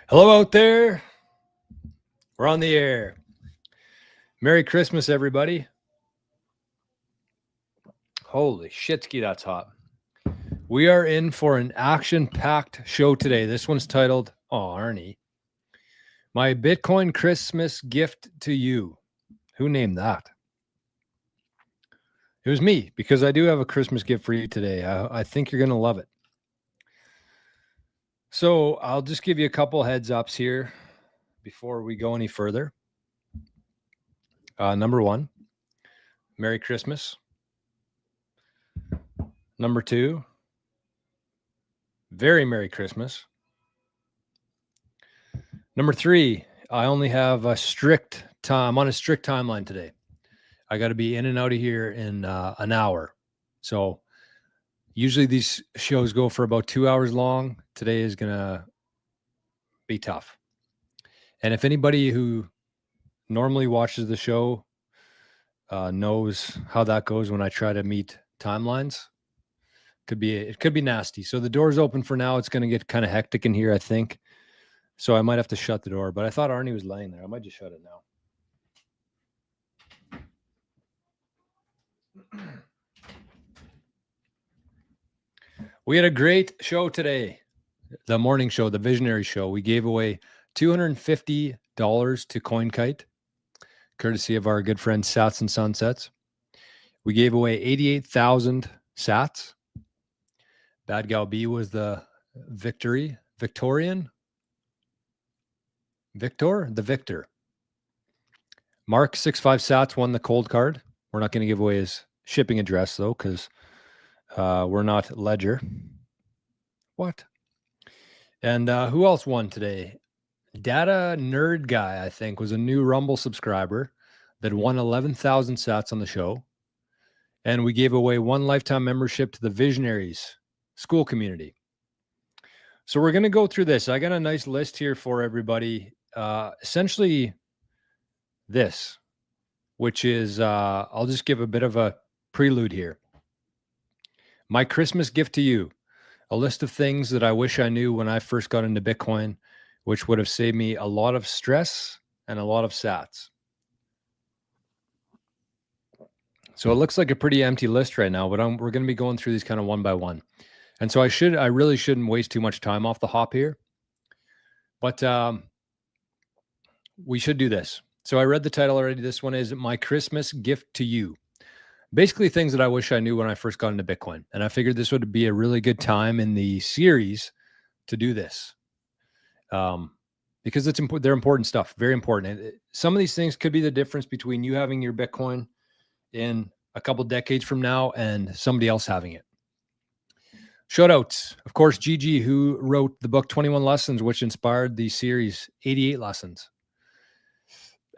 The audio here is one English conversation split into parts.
Hello out there. We're on the air. Merry Christmas, everybody. Holy shitski, that's hot. We are in for an action-packed show today. This one's titled, Arnie, My Bitcoin Christmas Gift to You. Who named that? It was me, because I do have a Christmas gift for you today. I think you're going to love it. So I'll just give you a couple heads ups here before we go any further. Number one, Merry Christmas. Number two, very Merry Christmas. Number three, I only have a strict time. I'm on a strict timeline today. I got to be in and out of here in an hour. So usually these shows go for about 2 hours long. Today is going to be tough. And if anybody who normally watches the show knows how that goes when I try to meet timelines, it could be nasty. So the door's open for now. It's going to get kind of hectic in here, I think. So I might have to shut the door, but I thought Arnie was laying there. I might just shut it now. We had a great show today. The morning show, the visionary show. We gave away $250 to CoinKite, courtesy of our good friend Sats and Sunsets. We gave away 88,000 Sats. Bad Gal B was the victor. Mark 65 Sats won the cold card. We're not going to give away his shipping address though, because we're not Ledger. What? And who else won today? Data Nerd Guy, I think, was a new Rumble subscriber that won 11,000 Sats on the show. And we gave away one lifetime membership to the Visionaries school community. So we're going to go through this. I got a nice list here for everybody. Essentially this, which is, I'll just give a bit of a prelude here. My Christmas gift to you, a list of things that I wish I knew when I first got into Bitcoin, which would have saved me a lot of stress and a lot of sats. So it looks like a pretty empty list right now, but we're going to be going through these kind of one by one. And so I really shouldn't waste too much time off the hop here, but we should do this. So I read the title already. This one is My Christmas Gift to You. Basically things that I wish I knew when I first got into Bitcoin. And I figured this would be a really good time in the series to do this. Because they're important stuff, very important. Some of these things could be the difference between you having your Bitcoin in a couple decades from now and somebody else having it. Shout outs, of course, Gigi, who wrote the book 21 Lessons, which inspired the series 88 Lessons.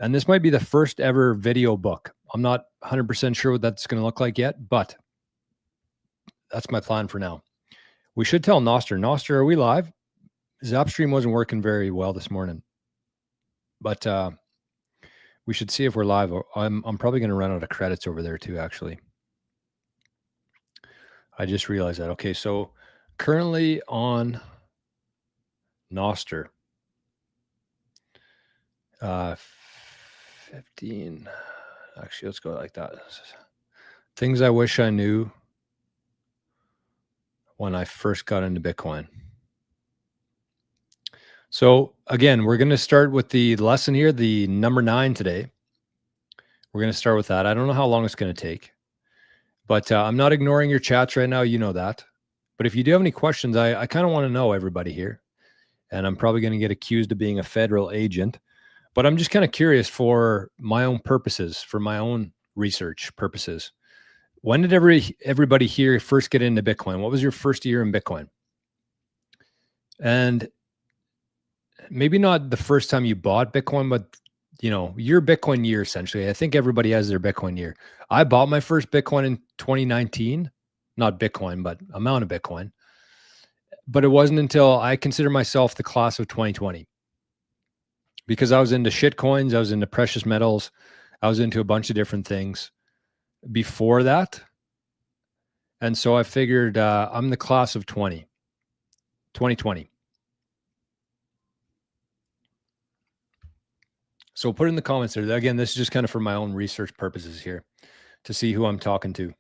And this might be the first ever video book. I'm not 100% sure what that's going to look like yet, but that's my plan for now. We should tell Noster. Noster, are we live? Zapstream wasn't working very well this morning, but we should see if we're live. I'm probably going to run out of credits over there too, actually. I just realized that. Okay, so currently on Noster, 15. Actually, let's go like that. Things I wish I knew when I first got into Bitcoin. So again, we're going to start with the lesson here, the number 9 today. We're going to start with that. I don't know how long it's going to take, but I'm not ignoring your chats right now. You know that. But if you do have any questions, I kind of want to know everybody here. And I'm probably going to get accused of being a federal agent. But I'm just kind of curious for my own purposes, for my own research purposes. When did everybody here first get into Bitcoin? What was your first year in Bitcoin? And maybe not the first time you bought Bitcoin, but your Bitcoin year, essentially. I think everybody has their Bitcoin year. I bought my first Bitcoin in 2019, not Bitcoin, but amount of Bitcoin. But it wasn't until I consider myself the class of 2020. Because I was into shit coins, I was into precious metals, I was into a bunch of different things before that. And so I figured I'm the class of 2020. So put in the comments there. Again, this is just kind of for my own research purposes here to see who I'm talking to.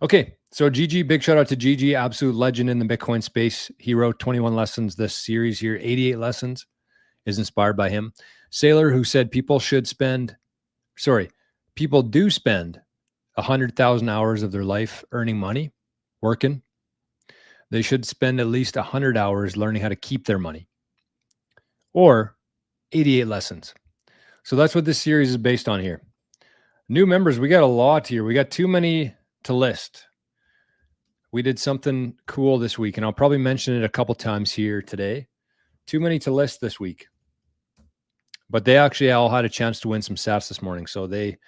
Okay, so GG, big shout out to GG, absolute legend in the Bitcoin space. He wrote 21 lessons this series here, 88 lessons is inspired by him. Sailor, who said people do spend 100,000 hours of their life earning money, working. They should spend at least 100 hours learning how to keep their money, or 88 lessons. So that's what this series is based on here. New members, we got a lot here. We got too many to list. We did something cool this week, and I'll probably mention it a couple times here today. Too many to list this week. But they actually all had a chance to win some sats this morning, so they've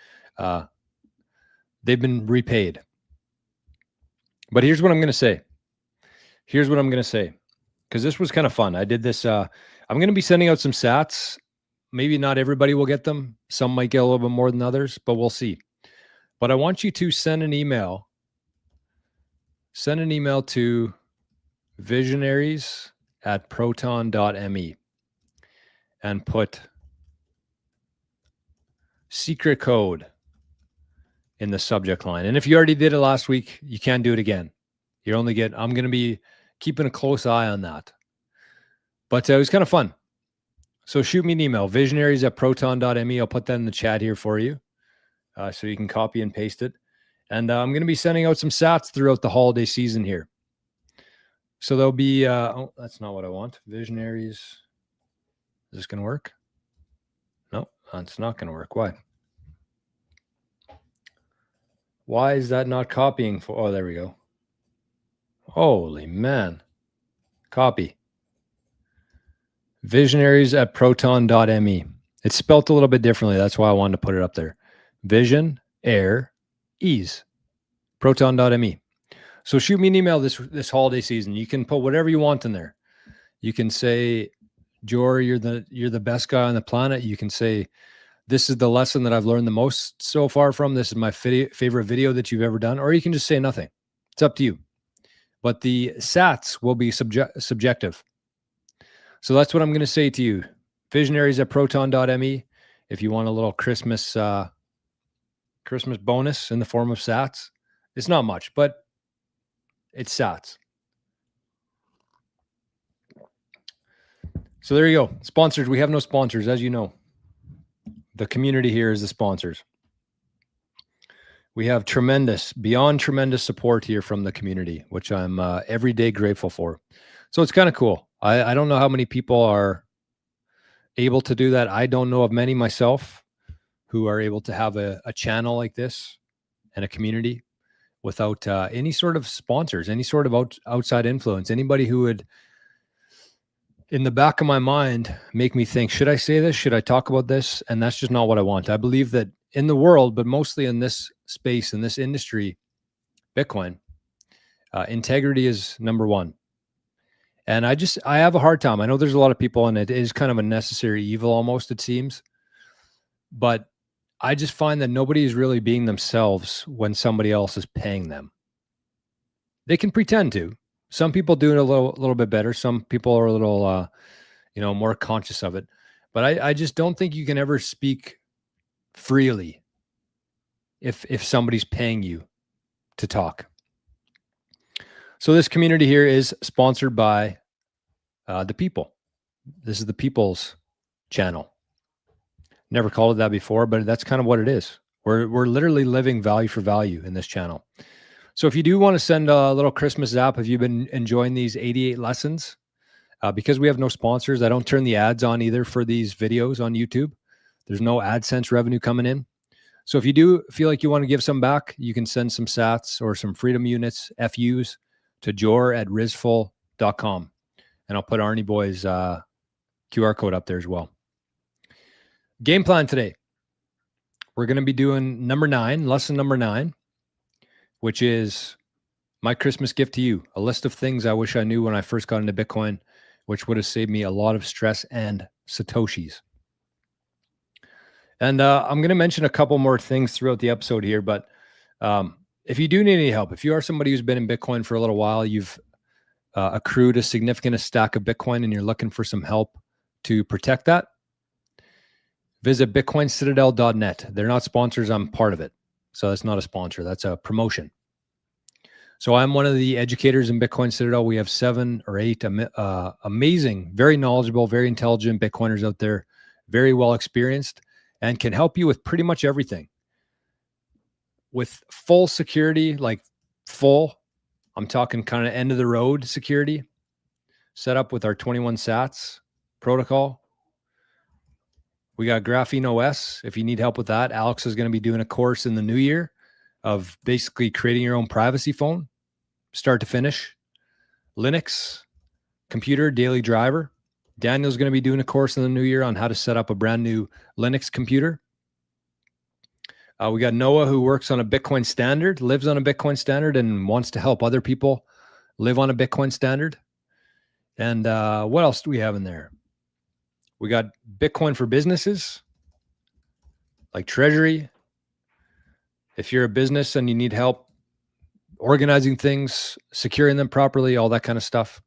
been repaid. But here's what I'm going to say. Because this was kind of fun. I did this. I'm going to be sending out some sats. Maybe not everybody will get them. Some might get a little bit more than others, but we'll see. But I want you to send an email. Send an email to visionaries@proton.me and put secret code in the subject line. And if you already did it last week, you can't do it again. I'm going to be keeping a close eye on that. But it was kind of fun. So shoot me an email, visionaries@proton.me. I'll put that in the chat here for you, so you can copy and paste it. And I'm going to be sending out some sats throughout the holiday season here. So there'll be, oh, that's not what I want. Visionaries. Is this going to work? No, it's not going to work. Why? Why is that not copying? Oh, there we go. Holy man. Copy. Visionaries@proton.me. It's spelt a little bit differently. That's why I wanted to put it up there. Vision, air, ease. Proton.me. So shoot me an email this holiday season. You can put whatever you want in there. You can say, Jor, you're the best guy on the planet. You can say, this is the lesson that I've learned the most so far from. This is my favorite video that you've ever done. Or you can just say nothing. It's up to you. But the sats will be subjective. So that's what I'm going to say to you. Visionaries@proton.me. If you want a little Christmas bonus in the form of sats. It's not much, but it's sats. So there you go. Sponsors. We have no sponsors, as you know. The community here is the sponsors. We have beyond tremendous support here from the community, which I'm every day grateful for. So it's kind of cool. I don't know how many people are able to do that. I don't know of many myself who are able to have a channel like this and a community without any sort of sponsors, any sort of outside influence, anybody who would, in the back of my mind, make me think, should I say this? Should I talk about this? And that's just not what I want. I believe that in the world, but mostly in this space, in this industry, Bitcoin, integrity is number one. And I have a hard time. I know there's a lot of people, and it is kind of a necessary evil almost, it seems. But I just find that nobody is really being themselves when somebody else is paying them. They can pretend to. Some people do it a little bit better. Some people are a little, more conscious of it. But I just don't think you can ever speak freely if somebody's paying you to talk. So this community here is sponsored by the people. This is the people's channel. Never called it that before, but that's kind of what it is. We're literally living value for value in this channel. So if you do want to send a little Christmas zap, if you've been enjoying these 88 lessons, because we have no sponsors, I don't turn the ads on either for these videos on YouTube. There's no AdSense revenue coming in. So if you do feel like you want to give some back, you can send some sats or some freedom units, FUs, to jor@rizful.com. And I'll put Arnie Boy's QR code up there as well. Game plan today. We're going to be doing lesson number 9, which is my Christmas gift to you. A list of things I wish I knew when I first got into Bitcoin, which would have saved me a lot of stress and Satoshis. And I'm going to mention a couple more things throughout the episode here, but if you do need any help, if you are somebody who's been in Bitcoin for a little while, you've accrued a significant stack of Bitcoin and you're looking for some help to protect that, visit bitcoincitadel.net. They're not sponsors. I'm part of it. So that's not a sponsor. That's a promotion. So I'm one of the educators in Bitcoin Citadel. We have 7 or 8 amazing, very knowledgeable, very intelligent Bitcoiners out there, very well experienced, and can help you with pretty much everything. With full security, like full, I'm talking kind of end of the road security, set up with our 21 sats protocol. We got Graphene OS. If you need help with that, Alex is going to be doing a course in the new year of basically creating your own privacy phone, start to finish. Linux, computer, daily driver. Daniel's going to be doing a course in the new year on how to set up a brand new Linux computer. We got Noah, who works on a Bitcoin standard, lives on a Bitcoin standard, and wants to help other people live on a Bitcoin standard. And what else do we have in there? We got Bitcoin for businesses, like Treasury. If you're a business and you need help organizing things, securing them properly, all that kind of stuff.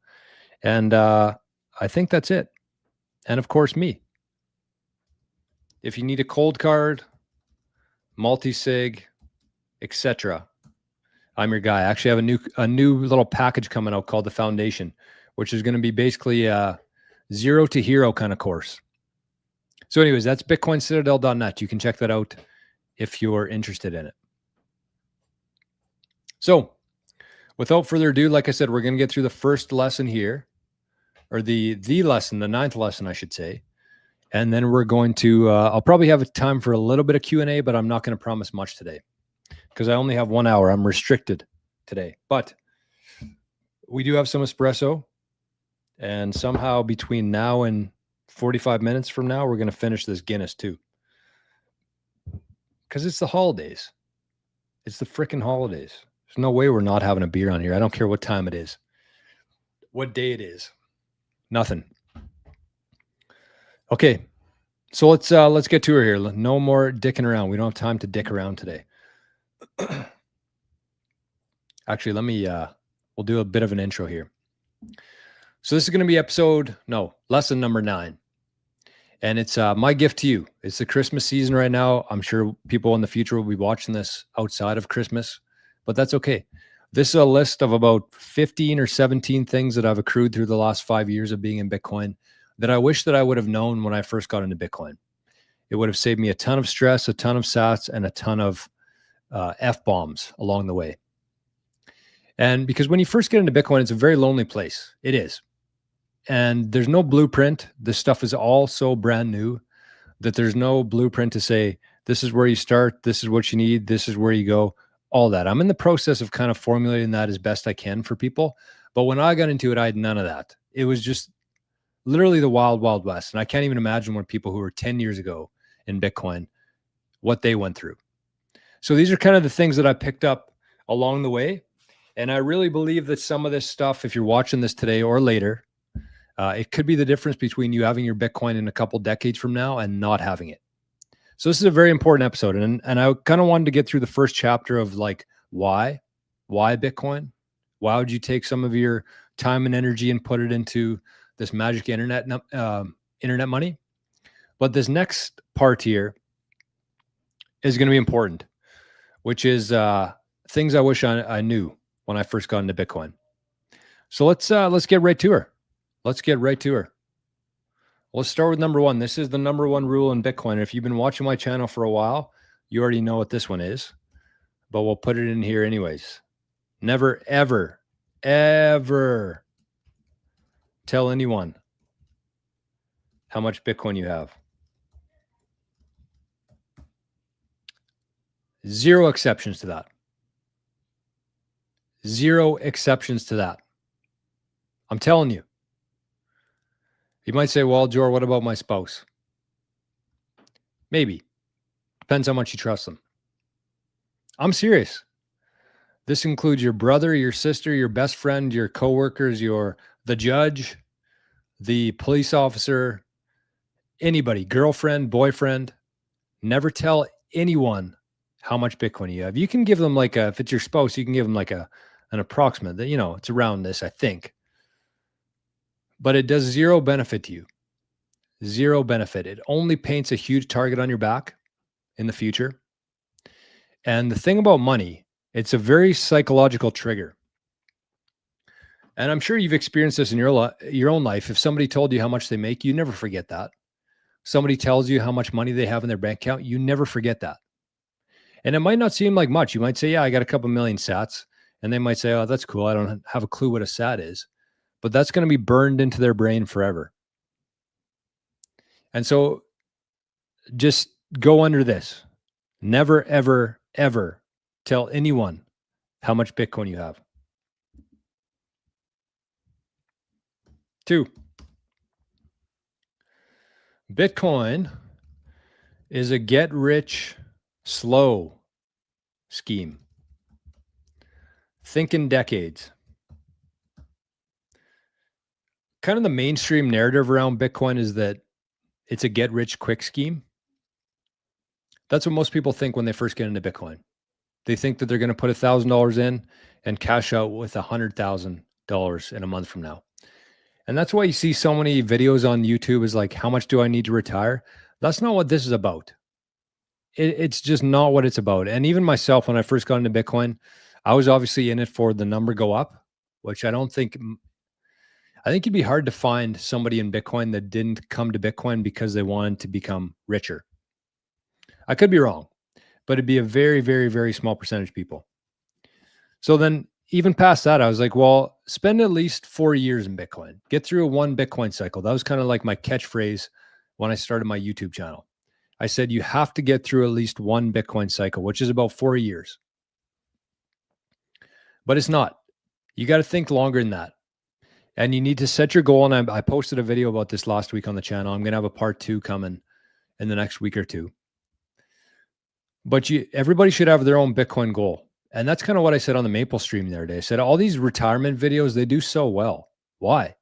And I think that's it. And of course, me. If you need a cold card, multi-sig, etc., I'm your guy. I actually have a new little package coming out called the Foundation, which is going to be basically a 0 to hero kind of course. So anyways, that's bitcoincitadel.net. You can check that out if you're interested in it. So without further ado, like I said, we're going to get through the first lesson here, or the lesson, the 9th lesson, I should say. And then we're going to, I'll probably have time for a little bit of Q&A, but I'm not going to promise much today because I only have 1 hour. I'm restricted today, but we do have some espresso, and somehow between now and 45 minutes from now, we're going to finish this Guinness too. Because it's the holidays. It's the freaking holidays. There's no way we're not having a beer on here. I don't care what time it is, what day it is. Nothing. Okay, so let's get to her here. No more dicking around. We don't have time to dick around today. Actually, we'll do a bit of an intro here. So this is going to be lesson number 9. And it's my gift to you. It's the Christmas season right now. I'm sure people in the future will be watching this outside of Christmas, but that's okay. This is a list of about 15 or 17 things that I've accrued through the last 5 years of being in Bitcoin that I wish that I would have known when I first got into Bitcoin. It would have saved me a ton of stress, a ton of sats, and a ton of F-bombs along the way. And because when you first get into Bitcoin, it's a very lonely place. It is. And there's no blueprint. This stuff is all so brand new that there's no blueprint to say, this is where you start, this is what you need, this is where you go, all that. I'm in the process of kind of formulating that as best I can for people. But when I got into it, I had none of that. It was just literally the wild, wild west. And I can't even imagine what people who were 10 years ago in Bitcoin, what they went through. So these are kind of the things that I picked up along the way. And I really believe that some of this stuff, if you're watching this today or later, it could be the difference between you having your Bitcoin in a couple decades from now and not having it. So this is a very important episode. And I kind of wanted to get through the first chapter of like, why Bitcoin? Why would you take some of your time and energy and put it into this magic internet money? But this next part here is going to be important, which is things I wish I knew when I first got into Bitcoin. So let's get right to her. Let's start with number 1. This is the number 1 rule in Bitcoin. If you've been watching my channel for a while, you already know what this one is, but we'll put it in here anyways. Never, ever, ever tell anyone how much Bitcoin you have. 0 exceptions to that. 0 exceptions to that. I'm telling you. You might say, well, Jor, what about my spouse? Maybe. Depends how much you trust them. I'm serious. This includes your brother, your sister, your best friend, your coworkers, the judge, the police officer, anybody, girlfriend, boyfriend. Never tell anyone how much Bitcoin you have. You can give them if it's your spouse, you can give them an approximate that, it's around this, I think. But it does 0 benefit to you. Zero benefit. It only paints a huge target on your back in the future. And the thing about money, it's a very psychological trigger. And I'm sure you've experienced this in your own life. If somebody told you how much they make, you never forget that. Somebody tells you how much money they have in their bank account, you never forget that. And it might not seem like much. You might say, yeah, I got a couple million sats. And they might say, oh, that's cool. I don't have a clue what a sat is. But that's going to be burned into their brain forever. And so just go under this. Never, ever, ever tell anyone how much Bitcoin you have. 2, Bitcoin is a get rich slow scheme. Think in decades. Kind of the mainstream narrative around Bitcoin is that it's a get rich quick scheme. That's what most people think when they first get into Bitcoin. They think that they're going to put $1,000 in and cash out with $100,000 in a month from now. And that's why you see so many videos on YouTube is like, how much do I need to retire? That's not what this is about. It's just not what it's about. And even myself, when I first got into Bitcoin, I was obviously in it for the number go up, which I think it'd be hard to find somebody in Bitcoin that didn't come to Bitcoin because they wanted to become richer. I could be wrong, but it'd be a very, very, very small percentage of people. So then even past that, I was like, well, spend at least 4 years in Bitcoin. Get through a 1 Bitcoin cycle. That was kind of like my catchphrase when I started my YouTube channel. I said, you have to get through at least 1 Bitcoin cycle, which is about 4 years. But it's not. You got to think longer than that. And you need to set your goal. And I posted a video about this last week on the channel. I'm going to have a part 2 coming in the next week or 2. But everybody should have their own Bitcoin goal. And that's kind of what I said on the Maple stream the other day. I said, all these retirement videos, they do so well. Why?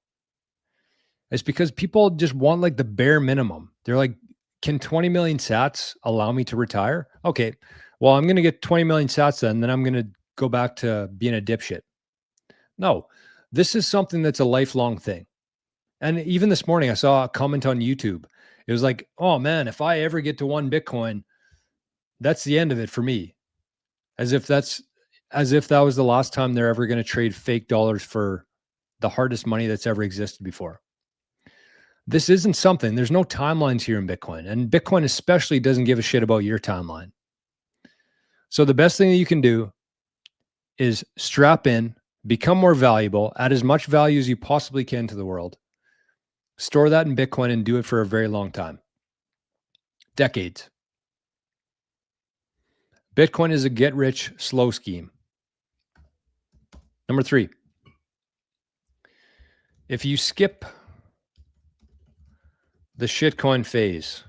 It's because people just want like the bare minimum. They're like, can 20 million sats allow me to retire? Okay, well, I'm going to get 20 million sats then I'm going to go back to being a dipshit. No, this is something that's a lifelong thing. And even this morning, I saw a comment on YouTube. It was like, oh man, if I ever get to 1 Bitcoin, that's the end of it for me. As if that was the last time they're ever going to trade fake dollars for the hardest money that's ever existed before. This isn't something, there's no timelines here in Bitcoin. And Bitcoin especially doesn't give a shit about your timeline. So the best thing that you can do is strap in, become more valuable, add as much value as you possibly can to the world, store that in Bitcoin and do it for a very long time. Decades. Bitcoin is a get rich slow scheme. Number 3, if you skip the shitcoin phase,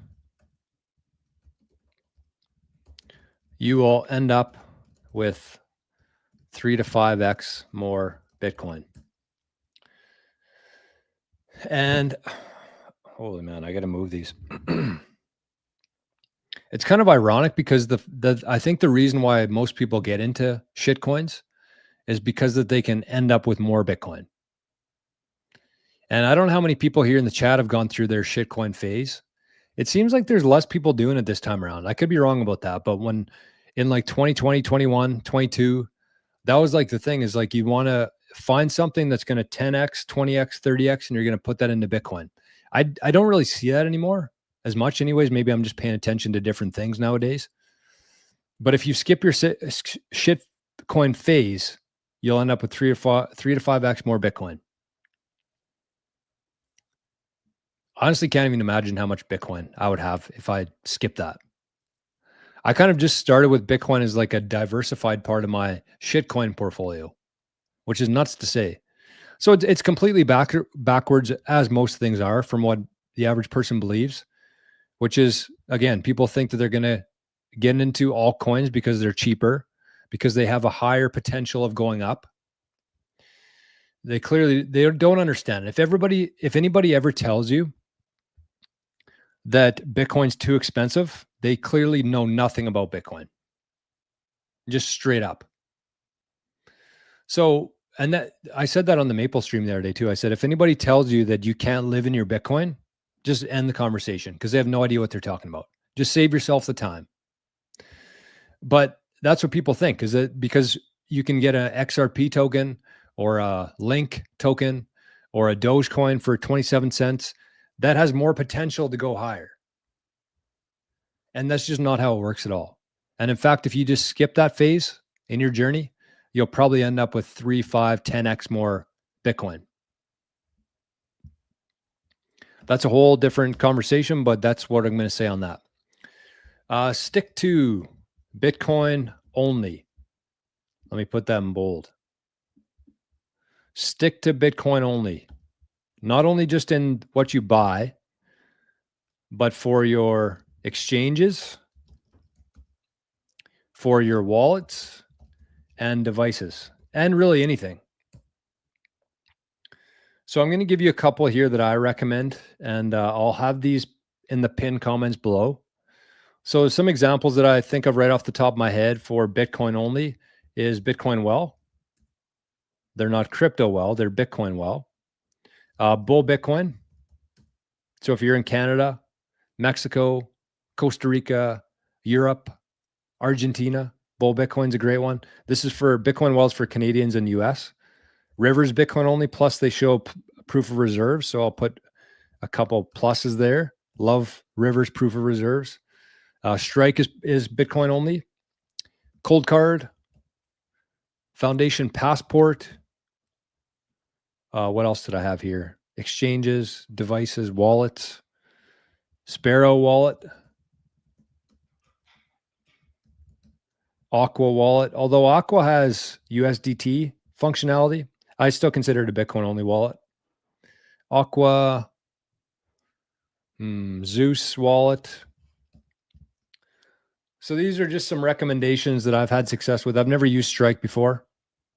you will end up with 3 to 5x more Bitcoin. And holy man, I got to move these. It's kind of ironic because I think the reason why most people get into shitcoins is because that they can end up with more Bitcoin. And I don't know how many people here in the chat have gone through their shitcoin phase. It seems like there's less people doing it this time around. I could be wrong about that, but when in like 2020, 21, 22, that was like the thing is like you want to find something that's going to 10x, 20x, 30x, and you're going to put that into Bitcoin. I don't really see that anymore as much anyways. Maybe I'm just paying attention to different things nowadays. But if you skip your shitcoin phase, you'll end up with 3 to 5x more Bitcoin. Honestly, can't even imagine how much Bitcoin I would have if I skipped that. I kind of just started with Bitcoin as like a diversified part of my shitcoin portfolio, which is nuts to say. So it's completely backwards, as most things are, from what the average person believes, which is, again, people think that they're going to get into altcoins because they're cheaper, because they have a higher potential of going up. They don't understand. If anybody ever tells you that Bitcoin's too expensive, they clearly know nothing about Bitcoin. Just straight up. So, and that I said that on the Maple stream the other day too. I said, if anybody tells you that you can't live in your Bitcoin, Just end the conversation because they have no idea what they're talking about. Just save yourself the time. But that's what people think, is that because you can get an XRP token or a Link token or a Dogecoin for 27 cents, that has more potential to go higher. And that's just not how it works at all. And in fact, if you just skip that phase in your journey, you'll probably end up with 3, 5, 10x more Bitcoin. That's a whole different conversation, but that's what I'm going to say on that. Stick to Bitcoin only. Let me put that in bold. Stick to Bitcoin only. Not only just in what you buy, but for your exchanges, for your wallets and devices, and really anything. So I'm going to give you a couple here that I recommend, and I'll have these in the pinned comments below. So some examples that I think of right off the top of my head for Bitcoin only is Bitcoin Well. They're not crypto well, they're Bitcoin well. Bull Bitcoin. So if you're in Canada, Mexico, Costa Rica, Europe, Argentina, Bull Bitcoin's a great one. This is for Bitcoin Wells for Canadians and US. Rivers Bitcoin only, plus they show proof of reserves. So I'll put a couple pluses there. Love Rivers proof of reserves. Strike is Bitcoin only. Cold Card, Foundation Passport. What else did I have here? Exchanges, devices, wallets. Sparrow Wallet. Aqua Wallet. Although Aqua has USDT functionality, I still consider it a Bitcoin only wallet. Aqua, Zeus Wallet. So these are just some recommendations that I've had success with. I've never used Strike before,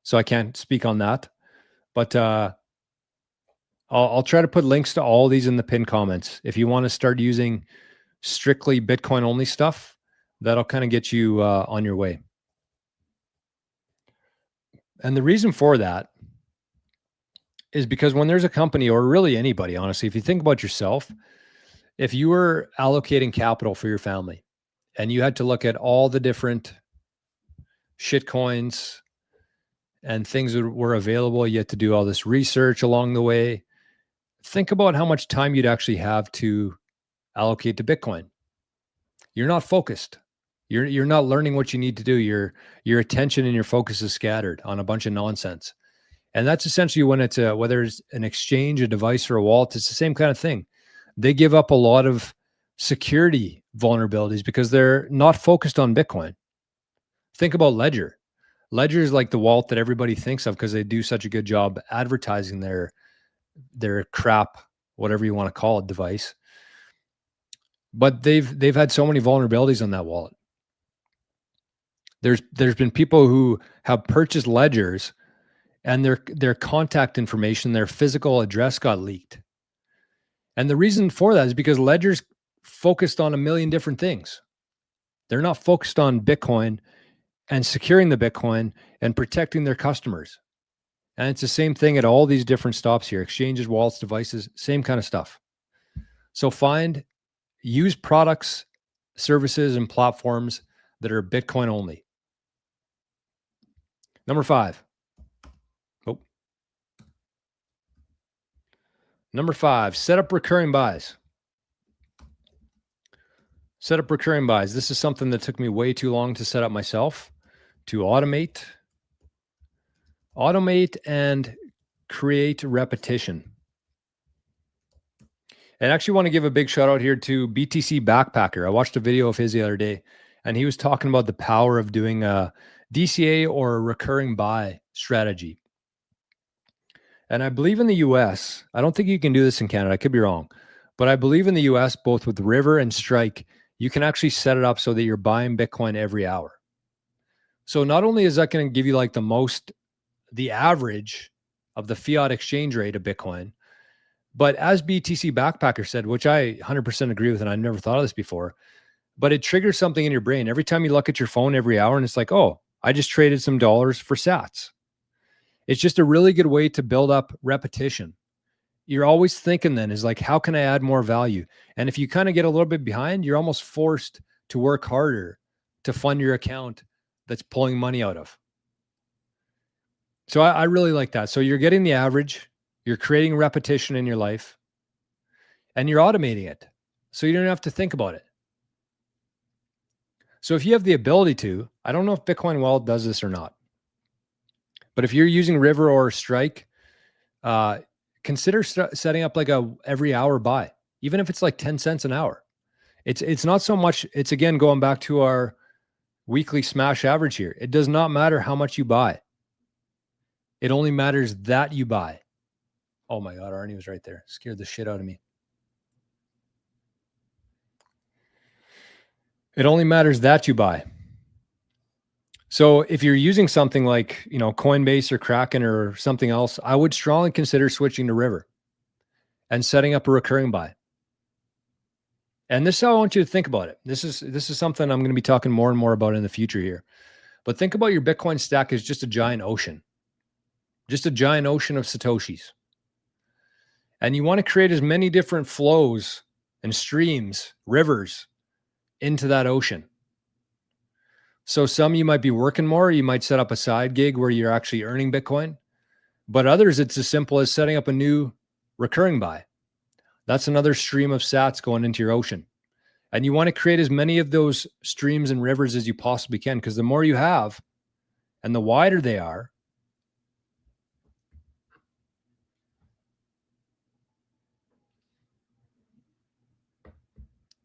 so I can't speak on that. But I'll try to put links to all these in the pinned comments. If you want to start using strictly Bitcoin only stuff, that'll kind of get you on your way. And the reason for that is because when there's a company, or really anybody, honestly, if you think about yourself, if you were allocating capital for your family and you had to look at all the different shit coins and things that were available, you had to do all this research along the way, think about how much time you'd actually have to allocate to Bitcoin. You're not focused. You're not learning what you need to do. Your attention and your focus is scattered on a bunch of nonsense. And that's essentially when it's whether it's an exchange, a device, or a wallet, it's the same kind of thing. They give up a lot of security vulnerabilities because they're not focused on Bitcoin. Think about Ledger. Ledger is like the wallet that everybody thinks of because they do such a good job advertising their crap, whatever you want to call it, device. But they've had so many vulnerabilities on that wallet. There's been people who have purchased Ledgers and their contact information, their physical address got leaked. And the reason for that is because Ledger's focused on a million different things. They're not focused on Bitcoin and securing the Bitcoin and protecting their customers. And it's the same thing at all these different stops here, exchanges, wallets, devices, same kind of stuff. So use products, services, and platforms that are Bitcoin only. Number 5. Number 5, set up recurring buys. Set up recurring buys. This is something that took me way too long to set up myself, to automate and create repetition. And I actually want to give a big shout out here to BTC Backpacker. I watched a video of his the other day, and he was talking about the power of doing a DCA or a recurring buy strategy. And I believe in the US, I don't think you can do this in Canada. I could be wrong. But I believe in the US, both with River and Strike, you can actually set it up so that you're buying Bitcoin every hour. So not only is that going to give you like the average of the fiat exchange rate of Bitcoin, but as BTC Backpacker said, which I 100% agree with, and I never thought of this before, but it triggers something in your brain. Every time you look at your phone every hour and it's like, oh, I just traded some dollars for sats. It's just a really good way to build up repetition. you're always thinking then is like, how can I add more value? And if you kind of get a little bit behind, you're almost forced to work harder to fund your account that's pulling money out of. So I really like that. So you're getting the average, you're creating repetition in your life, and you're automating it. So you don't have to think about it. So if you have the ability to, I don't know if Bitcoin Wallet does this or not, but if you're using River or Strike, consider setting up like a every hour buy, even if it's like 10 cents an hour. It's not so much. It's again going back to our weekly smash average here. It does not matter how much you buy. It only matters that you buy. Oh my God, Arnie was right there. Scared the shit out of me. It only matters that you buy. So if you're using something like, Coinbase or Kraken or something else, I would strongly consider switching to River and setting up a recurring buy. And this is how I want you to think about it. This is something I'm going to be talking more and more about in the future here. But think about your Bitcoin stack as just a giant ocean. Just a giant ocean of Satoshis. And you want to create as many different flows and streams, rivers into that ocean. So some you might be working more, you might set up a side gig where you're actually earning Bitcoin. But others, it's as simple as setting up a new recurring buy. That's another stream of sats going into your ocean. And you want to create as many of those streams and rivers as you possibly can, because the more you have and the wider they are,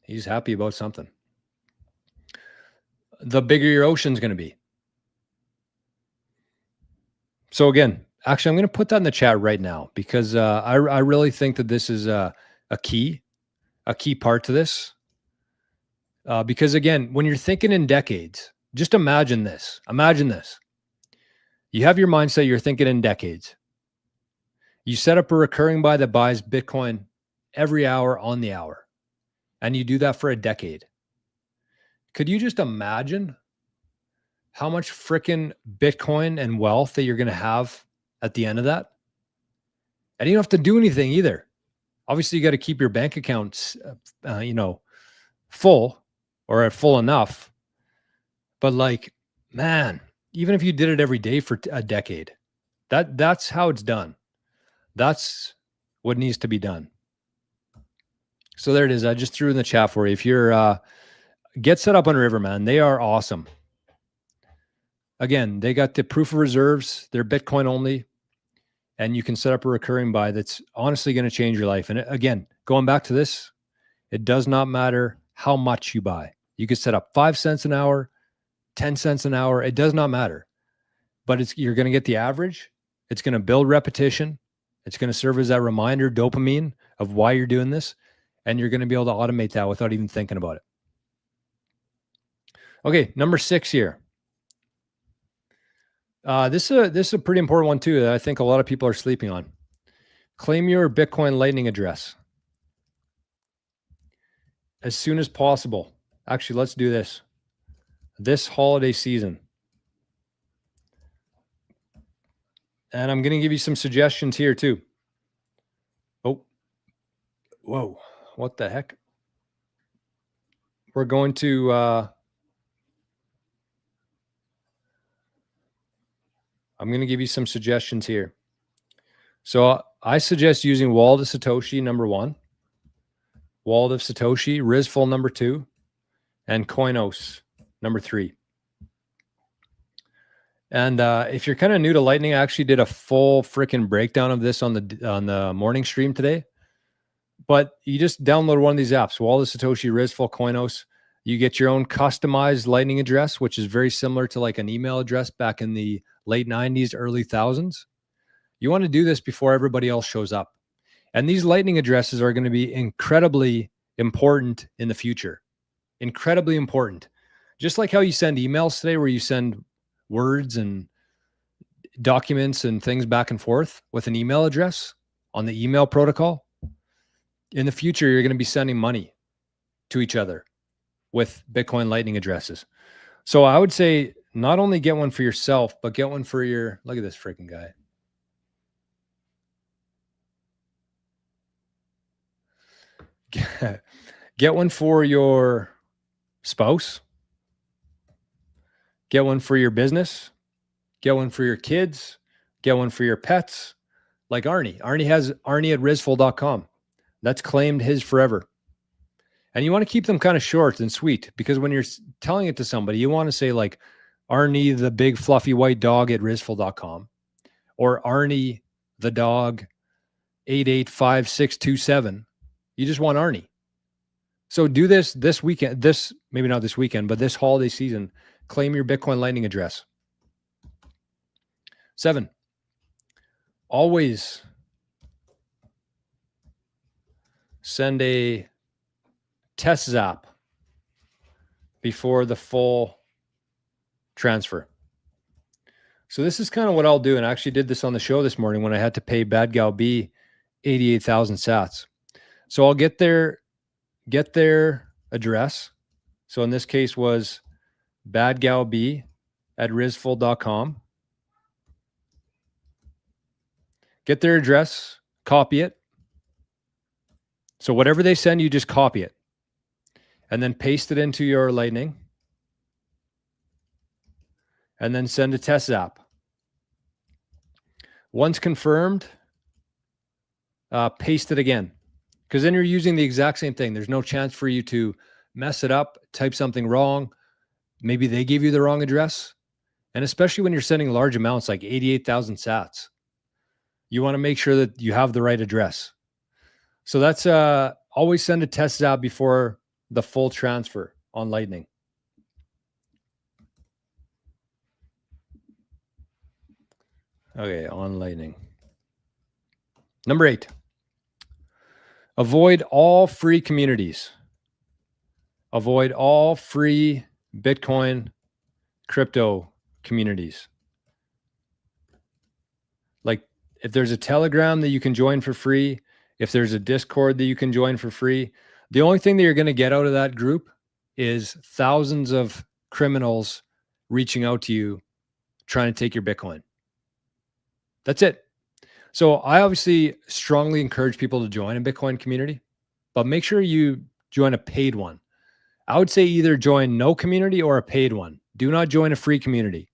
he's happy about something, the bigger your ocean's going to be. So again, actually, I'm going to put that in the chat right now, because I really think that this is a key part to this. Because again, when you're thinking in decades, just imagine this. Imagine this. You have your mindset, you're thinking in decades. You set up a recurring buy that buys Bitcoin every hour on the hour, and you do that for a decade. Could you just imagine how much freaking Bitcoin and wealth that you're going to have at the end of that? And you don't have to do anything either. Obviously, you got to keep your bank accounts, full or full enough. But like, man, even if you did it every day for a decade, that's how it's done. That's what needs to be done. So there it is. I just threw in the chat for you. If you're get set up on River, man, they are awesome. Again, they got the proof of reserves. They're Bitcoin only. And you can set up a recurring buy that's honestly going to change your life. And again, going back to this, it does not matter how much you buy. You could set up 5 cents an hour, 10 cents an hour. It does not matter. But you're going to get the average. It's going to build repetition. It's going to serve as that reminder, dopamine, of why you're doing this. And you're going to be able to automate that without even thinking about it. Okay, number 6 here. This is a pretty important one too that I think a lot of people are sleeping on. Claim your Bitcoin Lightning address as soon as possible. Actually, let's do this holiday season. And I'm going to give you some suggestions here too. Oh, whoa, what the heck? We're going to, I'm going to give you some suggestions here. So I suggest using Wallet of Satoshi, number 1, Wallet of Satoshi, RizFull, number 2, and Coinos, number 3. And if you're kind of new to Lightning, I actually did a full freaking breakdown of this on the morning stream today. But you just download one of these apps, Wallet of Satoshi, RizFull, Coinos. You get your own customized Lightning address, which is very similar to like an email address back in the late 90s, early thousands. You want to do this before everybody else shows up. And these Lightning addresses are going to be incredibly important in the future. Incredibly important. Just like how you send emails today, where you send words and documents and things back and forth with an email address on the email protocol. In the future, you're going to be sending money to each other with Bitcoin Lightning addresses. So I would say not only get one for yourself, but get one for look at this freaking guy. Get one for your spouse. Get one for your business. Get one for your kids. Get one for your pets. Like Arnie. Arnie has Arnie at rizful.com. That's claimed his forever. And you want to keep them kind of short and sweet, because when you're telling it to somebody, you want to say like Arnie, the big fluffy white dog at rizful.com, or Arnie, the dog 885627. You just want Arnie. So do this weekend, maybe not this weekend, but this holiday season, claim your Bitcoin Lightning address. 7, always send a test zap before the full transfer. So this is kind of what I'll do. And I actually did this on the show this morning when I had to pay Bad Gal B 88,000 sats. So I'll get their address. So in this case was badgalb at rizful.com. Get their address, copy it. So whatever they send you, just copy it and then paste it into your Lightning and then send a test zap. Once confirmed, paste it again, because then you're using the exact same thing. There's no chance for you to mess it up, type something wrong. Maybe they gave you the wrong address. And especially when you're sending large amounts like 88,000 sats, you want to make sure that you have the right address. So that's always send a test zap before the full transfer on Lightning. Okay, on Lightning. Number 8, avoid all free communities. Avoid all free Bitcoin crypto communities. Like if there's a Telegram that you can join for free, if there's a Discord that you can join for free, the only thing that you're going to get out of that group is thousands of criminals reaching out to you trying to take your Bitcoin. That's it. So I obviously strongly encourage people to join a Bitcoin community, but make sure you join a paid one. I would say either join no community or a paid one. Do not join a free community,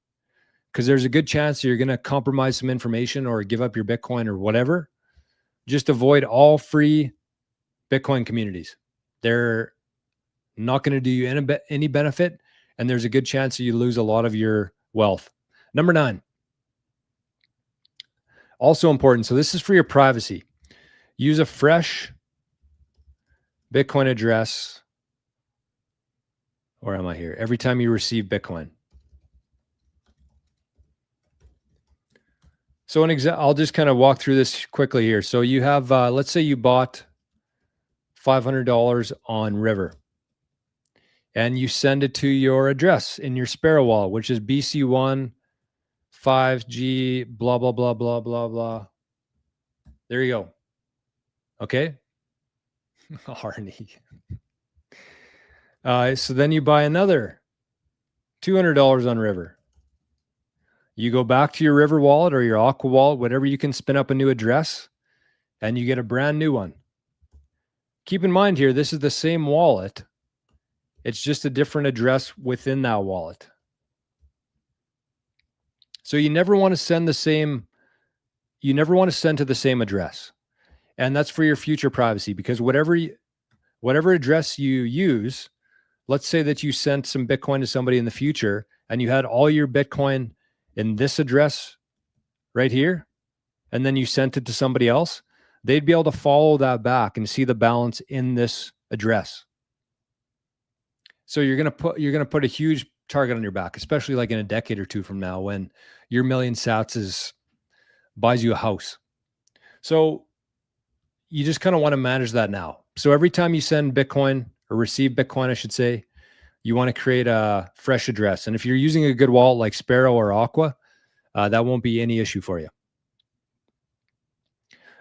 because there's a good chance you're going to compromise some information or give up your Bitcoin or whatever. Just avoid all free Bitcoin communities. They're not going to do you any benefit, and there's a good chance that you lose a lot of your wealth. Number 9, also important. So this is for your privacy. Use a fresh Bitcoin address. Where am I here? Every time you receive Bitcoin. So I'll just kind of walk through this quickly here. So you have, let's say you bought $500 on River, and you send it to your address in your Sparrow wallet, which is BC1 5G blah blah blah blah blah blah. There you go. Okay. Arnie. So then you buy another $200 on River. You go back to your River wallet or your Aqua wallet, whatever, you can spin up a new address, and you get a brand new one. Keep in mind here, this is the same wallet. It's just a different address within that wallet. So you never want to send to the same address. And that's for your future privacy, because whatever address you use, let's say that you sent some Bitcoin to somebody in the future and you had all your Bitcoin in this address right here, and then you sent it to somebody else, they'd be able to follow that back and see the balance in this address. So you're going to put a huge target on your back, especially like in a decade or two from now when your million sats buys you a house. So you just kind of want to manage that now. So every time you send Bitcoin or receive Bitcoin, I should say, you want to create a fresh address. And if you're using a good wallet like Sparrow or Aqua, that won't be any issue for you.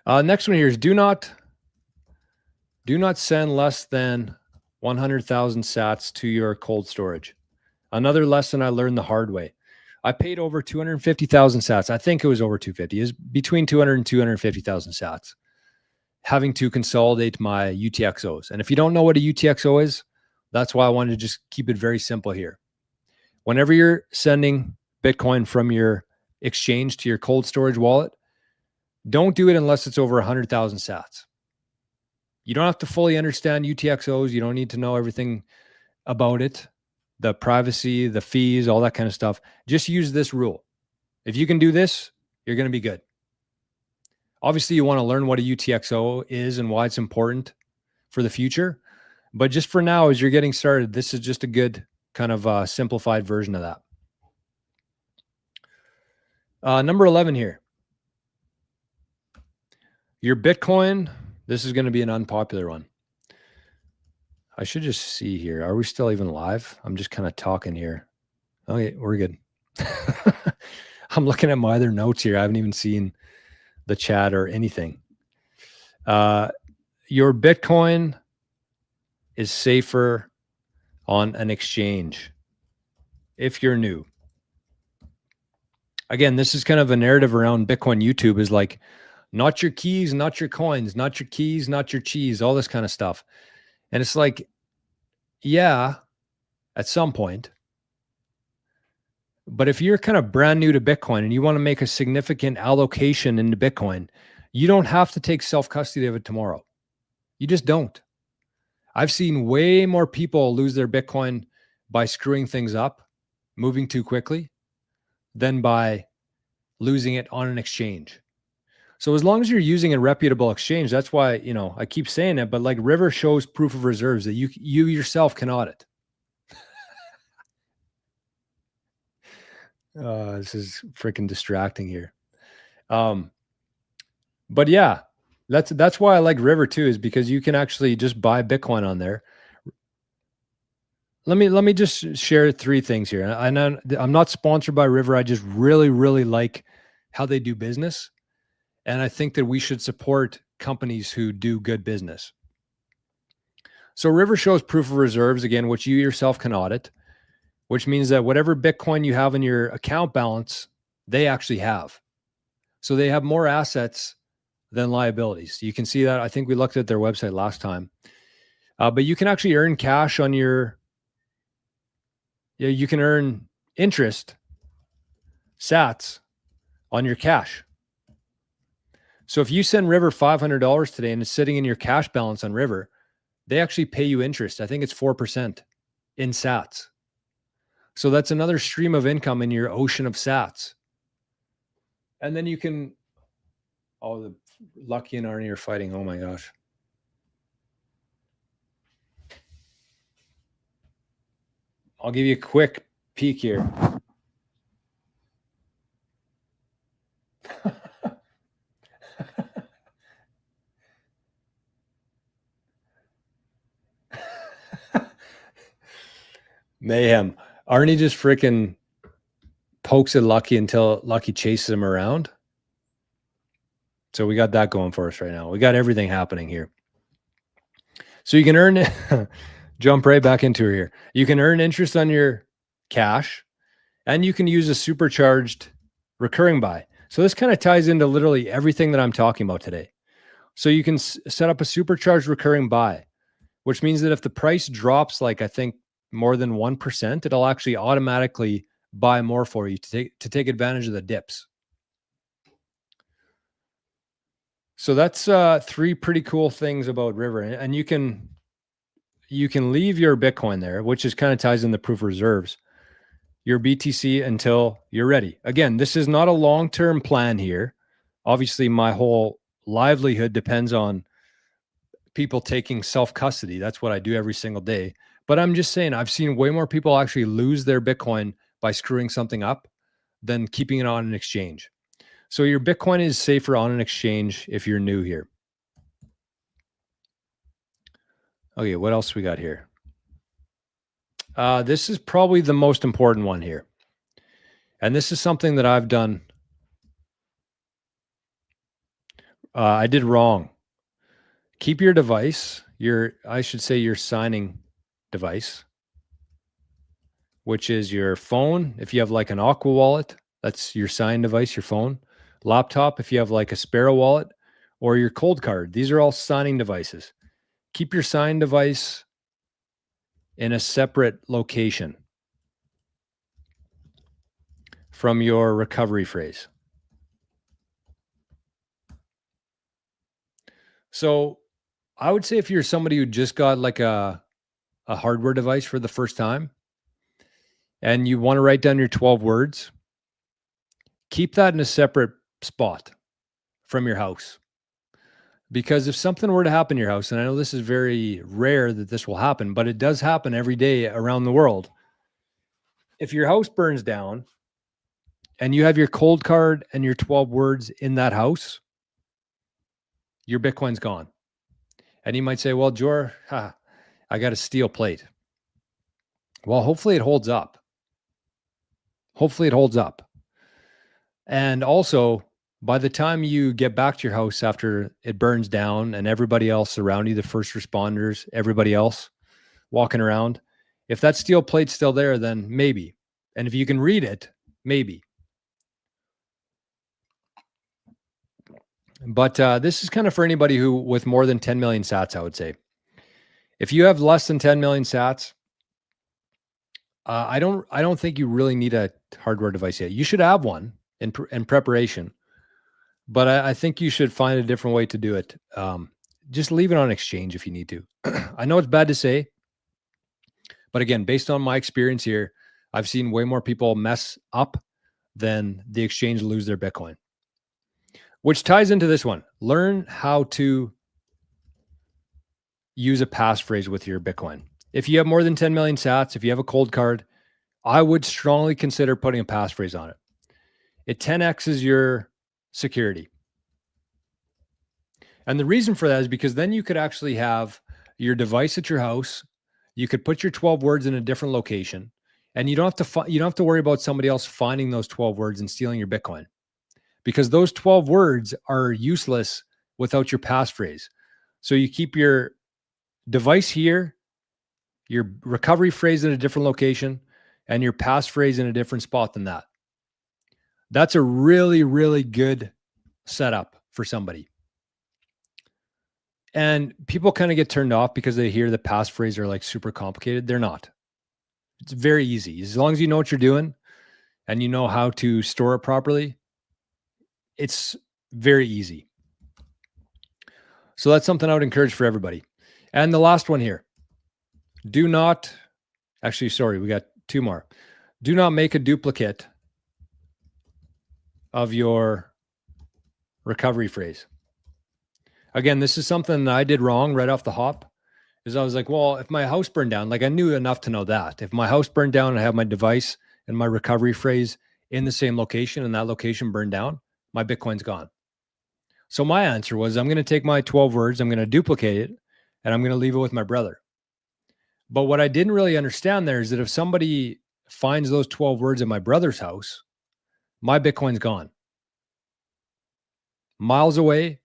Next one here is do not send less than 100,000 sats to your cold storage. Another lesson I learned the hard way. I paid over 250,000 sats. I think it was over 250. It's between 200 and 250,000 sats. having to consolidate my UTXOs. And if you don't know what a UTXO is, that's why I wanted to just keep it very simple here. Whenever you're sending Bitcoin from your exchange to your cold storage wallet, don't do it unless it's over 100,000 sats. You don't have to fully understand UTXOs. You don't need to know everything about it, the privacy, the fees, all that kind of stuff. Just use this rule. If you can do this, you're going to be good. Obviously, you want to learn what a UTXO is and why it's important for the future. But just for now, as you're getting started, this is just a good kind of simplified version of that. Number 11 here. Your Bitcoin, this is going to be an unpopular one. I should just see here. Are we still even live? I'm just kind of talking here. Okay, we're good. I'm looking at my other notes here. I haven't even seen the chat or anything. Your Bitcoin is safer on an exchange if you're new. Again, this is kind of a narrative around Bitcoin YouTube is like, not your keys, not your coins, not your keys, not your cheese, all this kind of stuff. And it's like, yeah, at some point. But if you're kind of brand new to Bitcoin and you want to make a significant allocation into Bitcoin, you don't have to take self-custody of it tomorrow. You just don't. I've seen way more people lose their Bitcoin by screwing things up, moving too quickly, than by losing it on an exchange. So as long as you're using a reputable exchange, that's why, you know, I keep saying it, but like River shows proof of reserves that you yourself can audit. This is freaking distracting here. But yeah, that's why I like River too, is because you can actually just buy Bitcoin on there. Let me just share 3 things here. I'm not sponsored by River. I just really, really like how they do business. And I think that we should support companies who do good business. So River shows proof of reserves, again, which you yourself can audit, which means that whatever Bitcoin you have in your account balance, they actually have. So they have more assets than liabilities. You can see that. I think we looked at their website last time. But you can actually earn cash on your, you can earn interest, sats, on your cash. So if you send River $500 today and it's sitting in your cash balance on River, they actually pay you interest. I think it's 4% in sats. So that's another stream of income in your ocean of sats. And then you can, oh, the Lucky and Arnie are fighting. Oh my gosh. I'll give you a quick peek here. Mayhem. Arnie just freaking pokes at Lucky until Lucky chases him around. So we got that going for us right now. We got everything happening here. So you can earn, jump right back into it here. You can earn interest on your cash, and you can use a supercharged recurring buy. So this kind of ties into literally everything that I'm talking about today. So you can set up a supercharged recurring buy, which means that if the price drops, like I think more than 1%, it'll actually automatically buy more for you to take advantage of the dips. So that's 3 pretty cool things about River. And you can leave your Bitcoin there, which is kind of ties in the proof of reserves, your BTC until you're ready. Again, this is not a long-term plan here. Obviously, my whole livelihood depends on people taking self-custody. That's what I do every single day. But I'm just saying, I've seen way more people actually lose their Bitcoin by screwing something up than keeping it on an exchange. So your Bitcoin is safer on an exchange if you're new here. Okay, what else we got here? This is probably the most important one here. And this is something that I've done. I did wrong. Keep your device, I should say your signing device, which is your phone. If you have like an Aqua wallet, that's your sign device, your phone. Laptop, if you have like a Sparrow wallet, or your cold card. These are all signing devices. Keep your sign device in a separate location from your recovery phrase. So I would say if you're somebody who just got like a hardware device for the first time and you want to write down your 12 words, keep that in a separate spot from your house. Because if something were to happen in your house, and I know this is very rare that this will happen, but it does happen every day around the world. If your house burns down and you have your cold card and your 12 words in that house, your Bitcoin's gone. And you might say, well, Jor, I got a steel plate. Well, hopefully it holds up. Hopefully it holds up. And also, by the time you get back to your house after it burns down and everybody else around you, the first responders, everybody else walking around, if that steel plate's still there, then maybe. And if you can read it, maybe. But this is kind of for anybody who with more than 10 million sats, I would say. If you have less than 10 million sats, I don't think you really need a hardware device yet. You should have one in preparation, but I think you should find a different way to do it. Just leave it on exchange if you need to. I know it's bad to say, but again, based on my experience here, I've seen way more people mess up than the exchange lose their Bitcoin. Which ties into this one. Learn how to use a passphrase with your Bitcoin. If you have more than 10 million sats, if you have a cold card, I would strongly consider putting a passphrase on it. It 10x's your security. And the reason for that is because then you could actually have your device at your house. You could put your 12 words in a different location, and you don't have to worry about somebody else finding those 12 words and stealing your Bitcoin, because those 12 words are useless without your passphrase. So you keep your device here, your recovery phrase in a different location, and your passphrase in a different spot than that. That's a really, really good setup for somebody. And people kind of get turned off because they hear the passphrase are like super complicated. They're not. It's very easy. As long as you know what you're doing and you know how to store it properly, it's very easy. So that's something I would encourage for everybody. And the last one here, we got 2 more. Do not make a duplicate of your recovery phrase. Again, this is something that I did wrong right off the hop. Is I was like, well, if my house burned down, like I knew enough to know that if my house burned down and I have my device and my recovery phrase in the same location and that location burned down, my Bitcoin's gone. So my answer was, I'm going to take my 12 words, I'm going to duplicate it, and I'm going to leave it with my brother. But what I didn't really understand there is that if somebody finds those 12 words at my brother's house, my Bitcoin's gone. Miles away.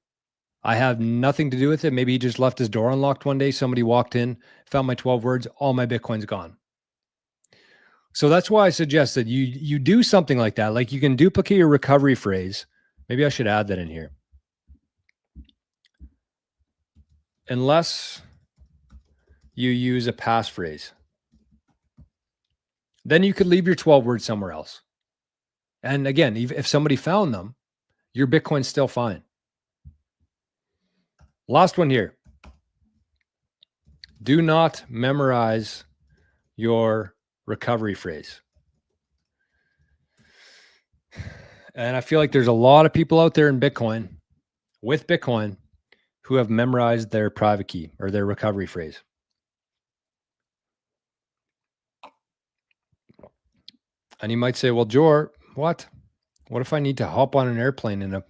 I have nothing to do with it. Maybe he just left his door unlocked one day. Somebody walked in, found my 12 words, all my Bitcoin's gone. So that's why I suggest that you do something like that. Like you can duplicate your recovery phrase. Maybe I should add that in here. Unless you use a passphrase, then you could leave your 12 words somewhere else. And again, if somebody found them, your Bitcoin's still fine. Last one here. Do not memorize your recovery phrase. And I feel like there's a lot of people out there in Bitcoin, with Bitcoin, who have memorized their private key or their recovery phrase. And you might say, well, Jor, what? What if I need to hop on an airplane in a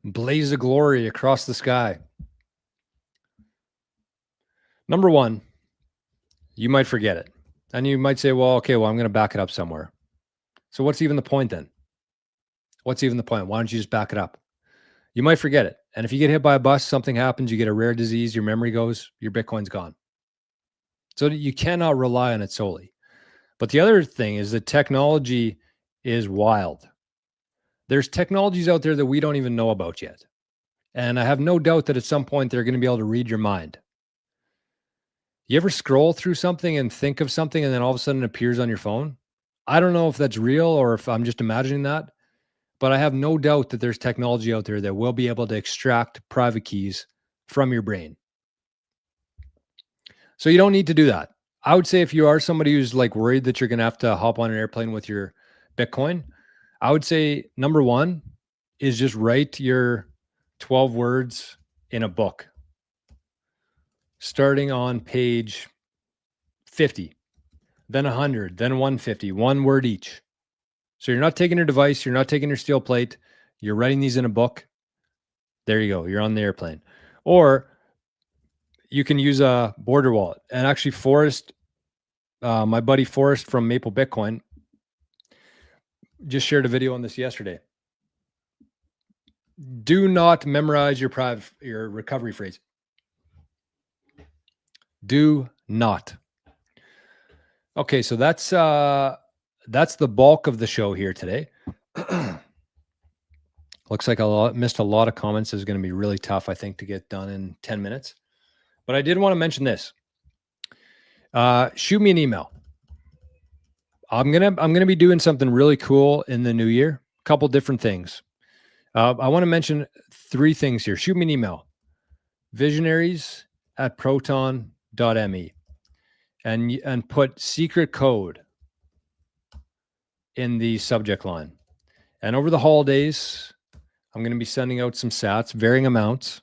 blaze of glory across the sky? Number one, you might forget it. And you might say, well, okay, well, I'm going to back it up somewhere. So what's even the point then? What's even the point? Why don't you just back it up? You might forget it. And if you get hit by a bus, something happens, you get a rare disease, your memory goes, your Bitcoin's gone. So you cannot rely on it solely. But the other thing is that technology is wild. There's technologies out there that we don't even know about yet. And I have no doubt that at some point they're going to be able to read your mind. You ever scroll through something and think of something and then all of a sudden it appears on your phone? I don't know if that's real or if I'm just imagining that, but I have no doubt that there's technology out there that will be able to extract private keys from your brain. So you don't need to do that. I would say if you are somebody who's like worried that you're going to have to hop on an airplane with your Bitcoin, I would say number one is just write your 12 words in a book, starting on page 50, then 100, then 150, one word each. So you're not taking your device, you're not taking your steel plate, you're writing these in a book. There you go, you're on the airplane. Or you can use a Border wallet. And actually, Forrest, my buddy Forrest from Maple Bitcoin, just shared a video on this yesterday. Do not memorize your recovery phrase. Do not. Okay, so that's the bulk of the show here today. Looks like I missed a lot of comments. It's going to be really tough, I think, to get done in 10 minutes. But I did want to mention this. Shoot me an email. I'm gonna be doing something really cool in the new year. A couple different things. I want to mention 3 things here. Shoot me an email. visionaries@proton.me and put secret code in the subject line. And over the holidays, I'm going to be sending out some sats, varying amounts.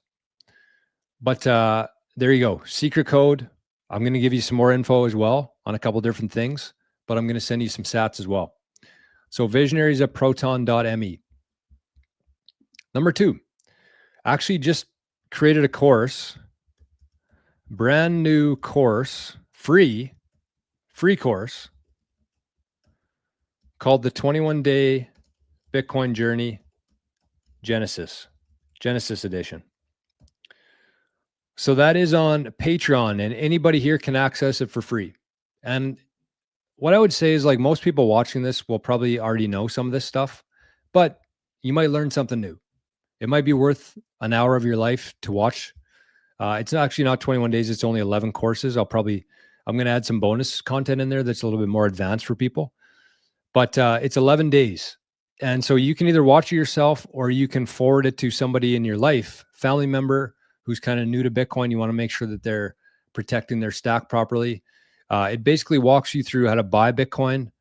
But there you go. Secret code. I'm going to give you some more info as well on a couple different things, but I'm going to send you some sats as well. So visionaries@proton.me. Number 2, actually just created a course, brand new course, free course called the 21-Day Bitcoin Journey Genesis edition. So that is on Patreon, and anybody here can access it for free. And what I would say is, like, most people watching this will probably already know some of this stuff, but you might learn something new. It might be worth an hour of your life to watch. It's actually not 21 days. It's only 11 courses. I'm going to add some bonus content in there that's a little bit more advanced for people, but it's 11 days. And so you can either watch it yourself or you can forward it to somebody in your life, family member who's kind of new to Bitcoin. You want to make sure that they're protecting their stack properly. It basically walks you through how to buy Bitcoin,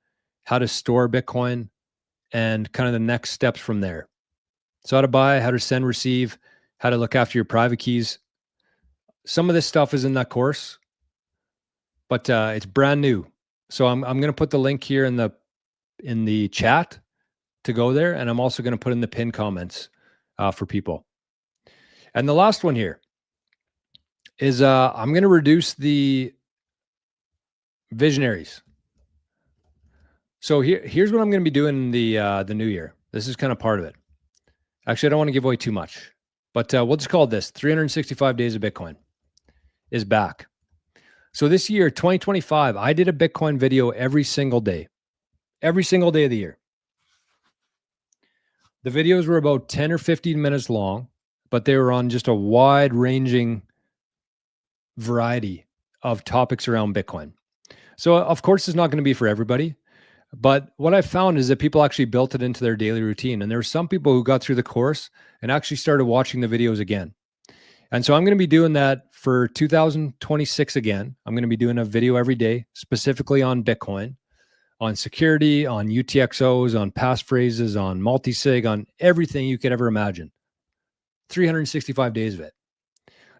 how to store Bitcoin, and kind of the next steps from there. So how to buy, how to send, receive, how to look after your private keys. Some of this stuff is in that course, but it's brand new. So I'm going to put the link here in the chat to go there, and I'm also going to put in the pinned comments for people. And the last one here is I'm going to reduce the visionaries. So here's what I'm going to be doing in the new year. This is kind of part of it. Actually, I don't want to give away too much, but we'll just call it this. 365 Days of Bitcoin is back. So this year, 2025, I did a Bitcoin video every single day of the year. The videos were about 10 or 15 minutes long, but they were on just a wide-ranging variety of topics around Bitcoin. So, of course, it's not going to be for everybody, but what I found is that people actually built it into their daily routine. And there were some people who got through the course and actually started watching the videos again. And so I'm going to be doing that for 2026 again. I'm going to be doing a video every day, specifically on Bitcoin, on security, on UTXOs, on passphrases, on multisig, on everything you could ever imagine. 365 days of it.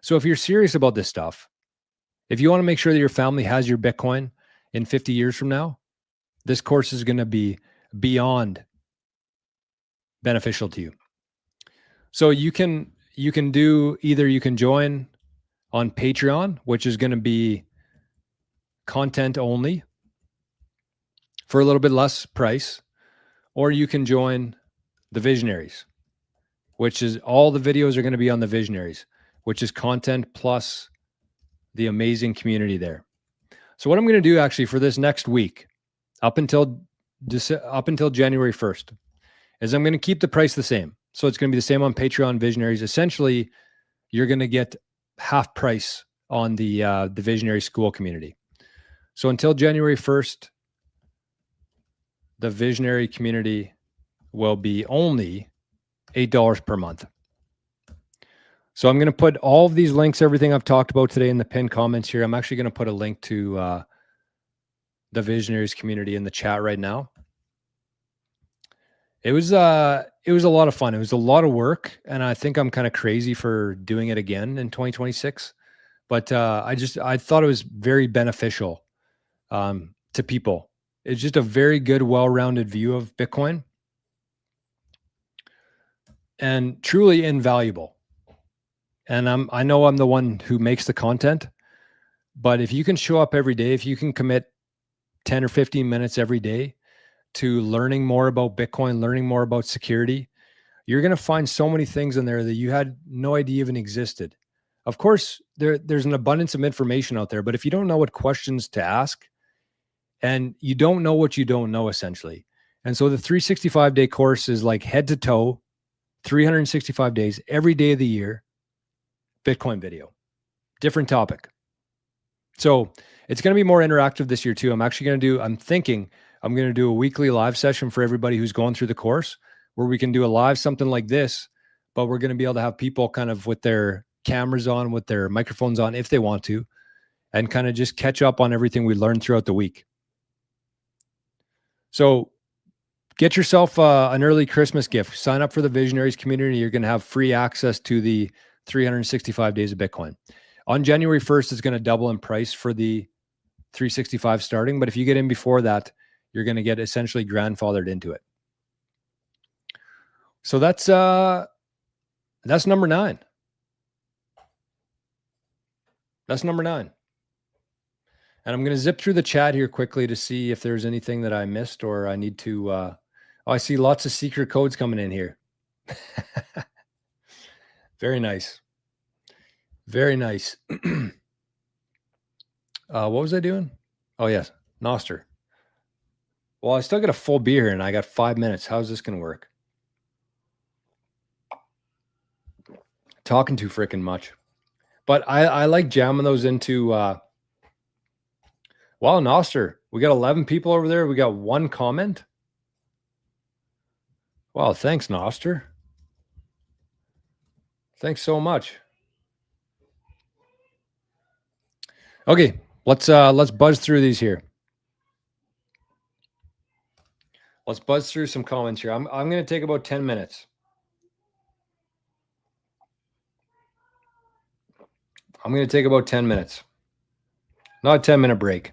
So if you're serious about this stuff, if you want to make sure that your family has your Bitcoin in 50 years from now, this course is going to be beyond beneficial to you. So you can join on Patreon, which is going to be content only for a little bit less price, or you can join the Visionaries, which is all the videos are going to be on the Visionaries, which is content plus the amazing community there. So what I'm going to do actually for this next week, up until January 1st, is I'm going to keep the price the same. So it's going to be the same on Patreon Visionaries. Essentially, you're going to get half price on the Visionary School community. So until January 1st, the Visionary community will be only $8 per month. So I'm going to put all of these links, everything I've talked about today in the pinned comments here. I'm actually going to put a link to the Visionaries community in the chat right now. It was a lot of fun. It was a lot of work, and I think I'm kind of crazy for doing it again in 2026. But I thought it was very beneficial to people. It's just a very good, well-rounded view of Bitcoin, and truly invaluable. And I know I'm the one who makes the content, but if you can show up every day, if you can commit 10 or 15 minutes every day to learning more about Bitcoin, learning more about security, you're going to find so many things in there that you had no idea even existed. Of course, there's an abundance of information out there, but if you don't know what questions to ask, and you don't know what you don't know, essentially. And so the 365-day course is like head to toe, 365 days, every day of the year, Bitcoin video, different topic. So it's going to be more interactive this year too. I'm thinking I'm going to do a weekly live session for everybody who's going through the course, where we can do a live something like this, but we're going to be able to have people kind of with their cameras on, with their microphones on, if they want to, and kind of just catch up on everything we learned throughout the week. So get yourself an early Christmas gift. Sign up for the Visionaries community. You're going to have free access to the 365 days of Bitcoin. On January 1st, it's going to double in price for the 365 starting. But if you get in before that, you're going to get essentially grandfathered into it. So that's number 9. That's number 9. And I'm going to zip through the chat here quickly to see if there's anything that I missed or I need to. I see lots of secret codes coming in here. Very nice. Very nice. What was I doing? Oh, yes. Noster. Well, I still got a full beer and I got 5 minutes. How's this going to work? Talking too freaking much. But I like jamming those into... wow, Noster. We got 11 people over there. We got 1 comment. Wow, thanks, Noster. Thanks so much. Okay, let's buzz through these here. Let's buzz through some comments here. I'm going to take about 10 minutes. I'm going to take about 10 minutes. Not a 10-minute break.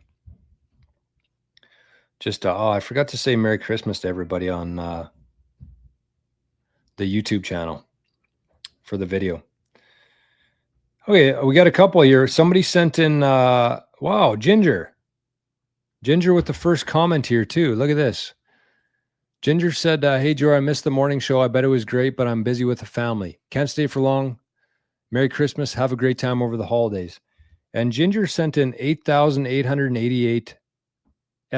Just, I forgot to say Merry Christmas to everybody on the YouTube channel for the video. Okay, we got a couple here. Somebody sent in, wow, Ginger. Ginger with the first comment here too. Look at this. Ginger said, hey, Joe, I missed the morning show. I bet it was great, but I'm busy with the family. Can't stay for long. Merry Christmas. Have a great time over the holidays. And Ginger sent in 8,888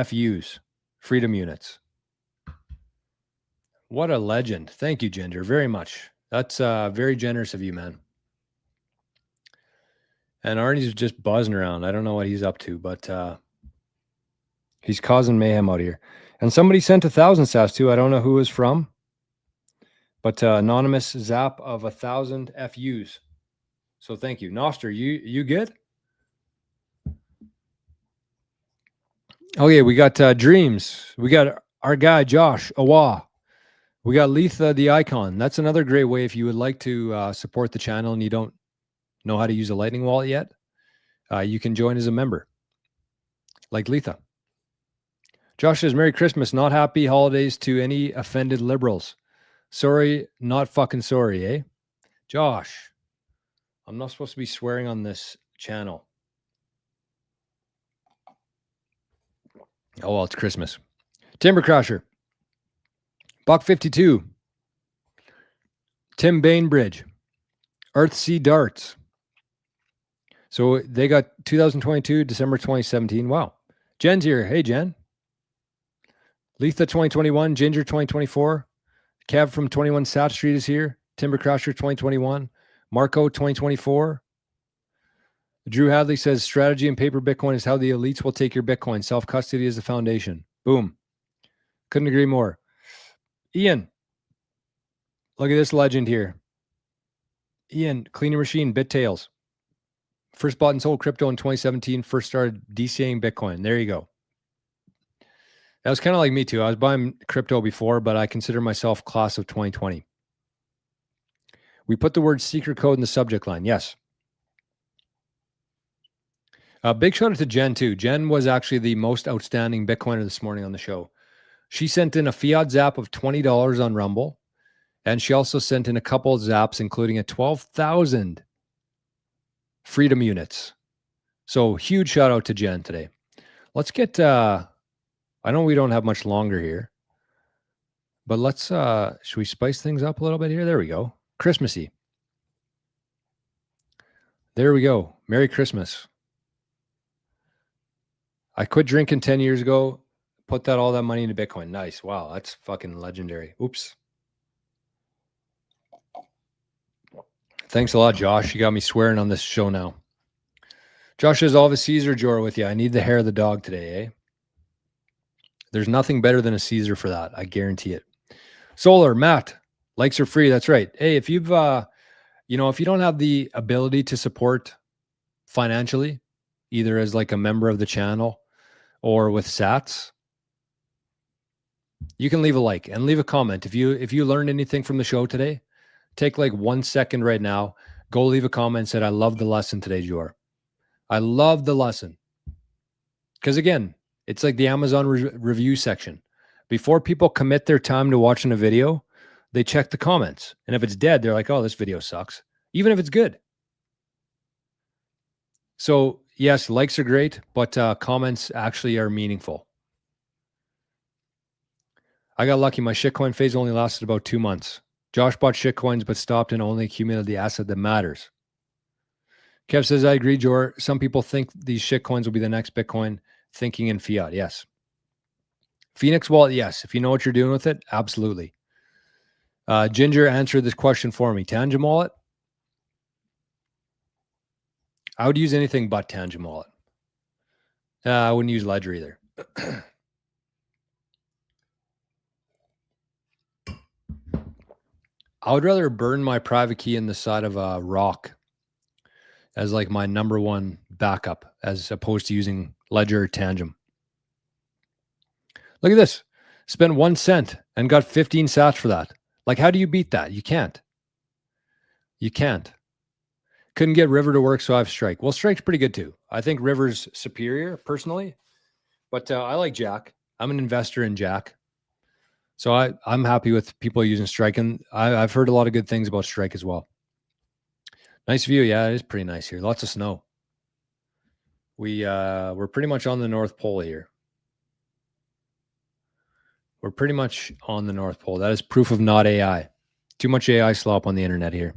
FUs, Freedom Units. What a legend. Thank you, Ginger, very much. That's very generous of you, man. And Arnie's just buzzing around. I don't know what he's up to, but he's causing mayhem out here. And somebody sent 1,000 sats too. I don't know who it's from, but anonymous zap of 1,000 FUs. So thank you. Noster, you good? Okay, we got Dreams. We got our guy, Josh Awa. We got Letha, the icon. That's another great way if you would like to support the channel and you don't know how to use a Lightning wallet yet. You can join as a member, like Letha. Josh says, Merry Christmas. Not happy holidays to any offended liberals. Sorry, not fucking sorry, eh? Josh, I'm not supposed to be swearing on this channel. Oh, well, it's Christmas. Timber Crusher. Buck52. Tim Bainbridge. Earthsea Darts. So they got 2022, December 2017. Wow. Jen's here. Hey, Jen. Letha 2021, Ginger 2024, Kev from 21 South Street is here. Timber Crusher 2021. Marco 2024. Drew Hadley says strategy in paper Bitcoin is how the elites will take your Bitcoin. Self-custody is the foundation. Boom. Couldn't agree more. Ian, look at this legend here. Ian, Cleaning Machine, BitTales. First bought and sold crypto in 2017. First started DCAing Bitcoin. There you go. That was kind of like me too. I was buying crypto before, but I consider myself class of 2020. We put the word secret code in the subject line. Yes. Big shout out to Jen too. Jen was actually the most outstanding Bitcoiner this morning on the show. She sent in a fiat zap of $20 on Rumble. And she also sent in a couple of zaps, including a 12,000 Freedom units. So huge shout out to Jen today. Let's get, I know we don't have much longer here, but let's, should we spice things up a little bit here? There we go. Christmassy. There we go. Merry Christmas. I quit drinking 10 years ago, put all that money into Bitcoin. Nice. Wow. That's fucking legendary. Oops. Thanks a lot, Josh. You got me swearing on this show now. Josh says, I'll have a Caesar jar with you. I need the hair of the dog today, eh? There's nothing better than a Caesar for that. I guarantee it. Solar, Matt, likes are free. That's right. Hey, if you've, if you don't have the ability to support financially, either as like a member of the channel or with sats, you can leave a like and leave a comment. If you learned anything from the show today, take like 1 second right now, go leave a comment and say, I love the lesson today, Jor. I love the lesson. Because again, it's like the Amazon review section. Before people commit their time to watching a video, they check the comments. And if it's dead, they're like, oh, this video sucks. Even if it's good. So yes, likes are great, but comments actually are meaningful. I got lucky. My shitcoin phase only lasted about 2 months. Josh bought shitcoins, but stopped and only accumulated the asset that matters. Kev says, I agree, Jor. Some people think these shitcoins will be the next Bitcoin, thinking in fiat. Yes. Phoenix Wallet, yes. If you know what you're doing with it, absolutely. Ginger answered this question for me. Tangent Wallet? I would use anything but Tangent Wallet. I wouldn't use Ledger either. I would rather burn my private key in the side of a rock as like my number one backup as opposed to using Ledger or Tangent. Look at this. Spent 1 cent and got 15 sats for that. Like, how do you beat that? You can't. You can't. Couldn't get River to work, so I have Strike. Well, Strike's pretty good too. I think River's superior personally, but I like Jack. I'm an investor in Jack. So I'm happy with people using Strike, and I've heard a lot of good things about Strike as well. Nice view. Yeah, it is pretty nice here. Lots of snow. We're pretty much on the North Pole here. We're pretty much on the North Pole. That is proof of not AI. Too much AI slop on the internet here.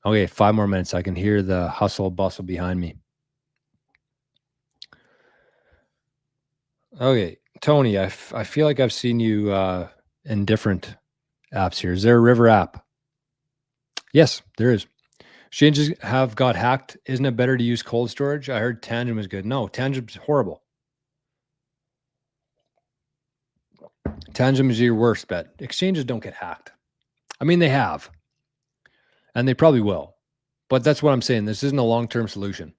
Okay, 5 more minutes. I can hear the hustle bustle behind me. Okay, Tony, I feel like I've seen you in different apps here. Is there a River app? Yes, there is. Exchanges have got hacked. Isn't it better to use cold storage? I heard Tangent was good. No, Tangent's horrible. Tangent is your worst bet. Exchanges don't get hacked. I mean, they have. And they probably will. But that's what I'm saying. This isn't a long-term solution.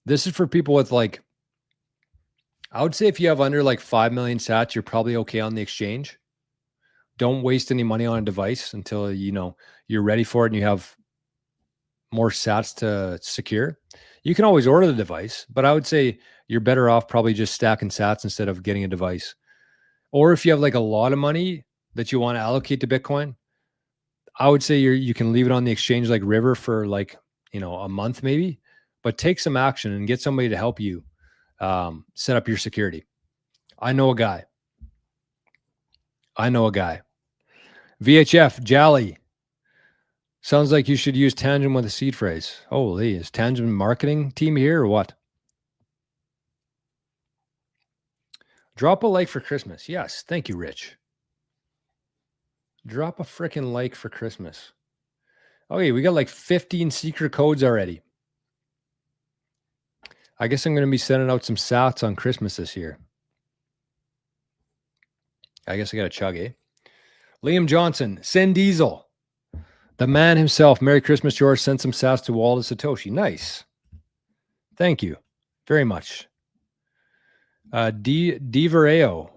This is for people with like, I would say if you have under like 5 million sats, you're probably okay on the exchange. Don't waste any money on a device until you're ready for it and you have more sats to secure. You can always order the device, but I would say you're better off probably just stacking sats instead of getting a device. Or if you have like a lot of money that you want to allocate to Bitcoin, I would say you can leave it on the exchange like River for like, a month maybe, but take some action and get somebody to help you set up your security. I know a guy. VHF, Jolly. Sounds like you should use Tangent with a seed phrase. Holy, is Tangent marketing team here or what? Drop a like for Christmas. Yes. Thank you, Rich. Drop a freaking like for Christmas. Okay, we got like 15 secret codes already. I guess I'm going to be sending out some sats on Christmas this year. I guess I got to chug, eh? Liam Johnson, send Diesel. The man himself, Merry Christmas, George, sent some sats to Walda Satoshi. Nice. Thank you very much. D. Vereo.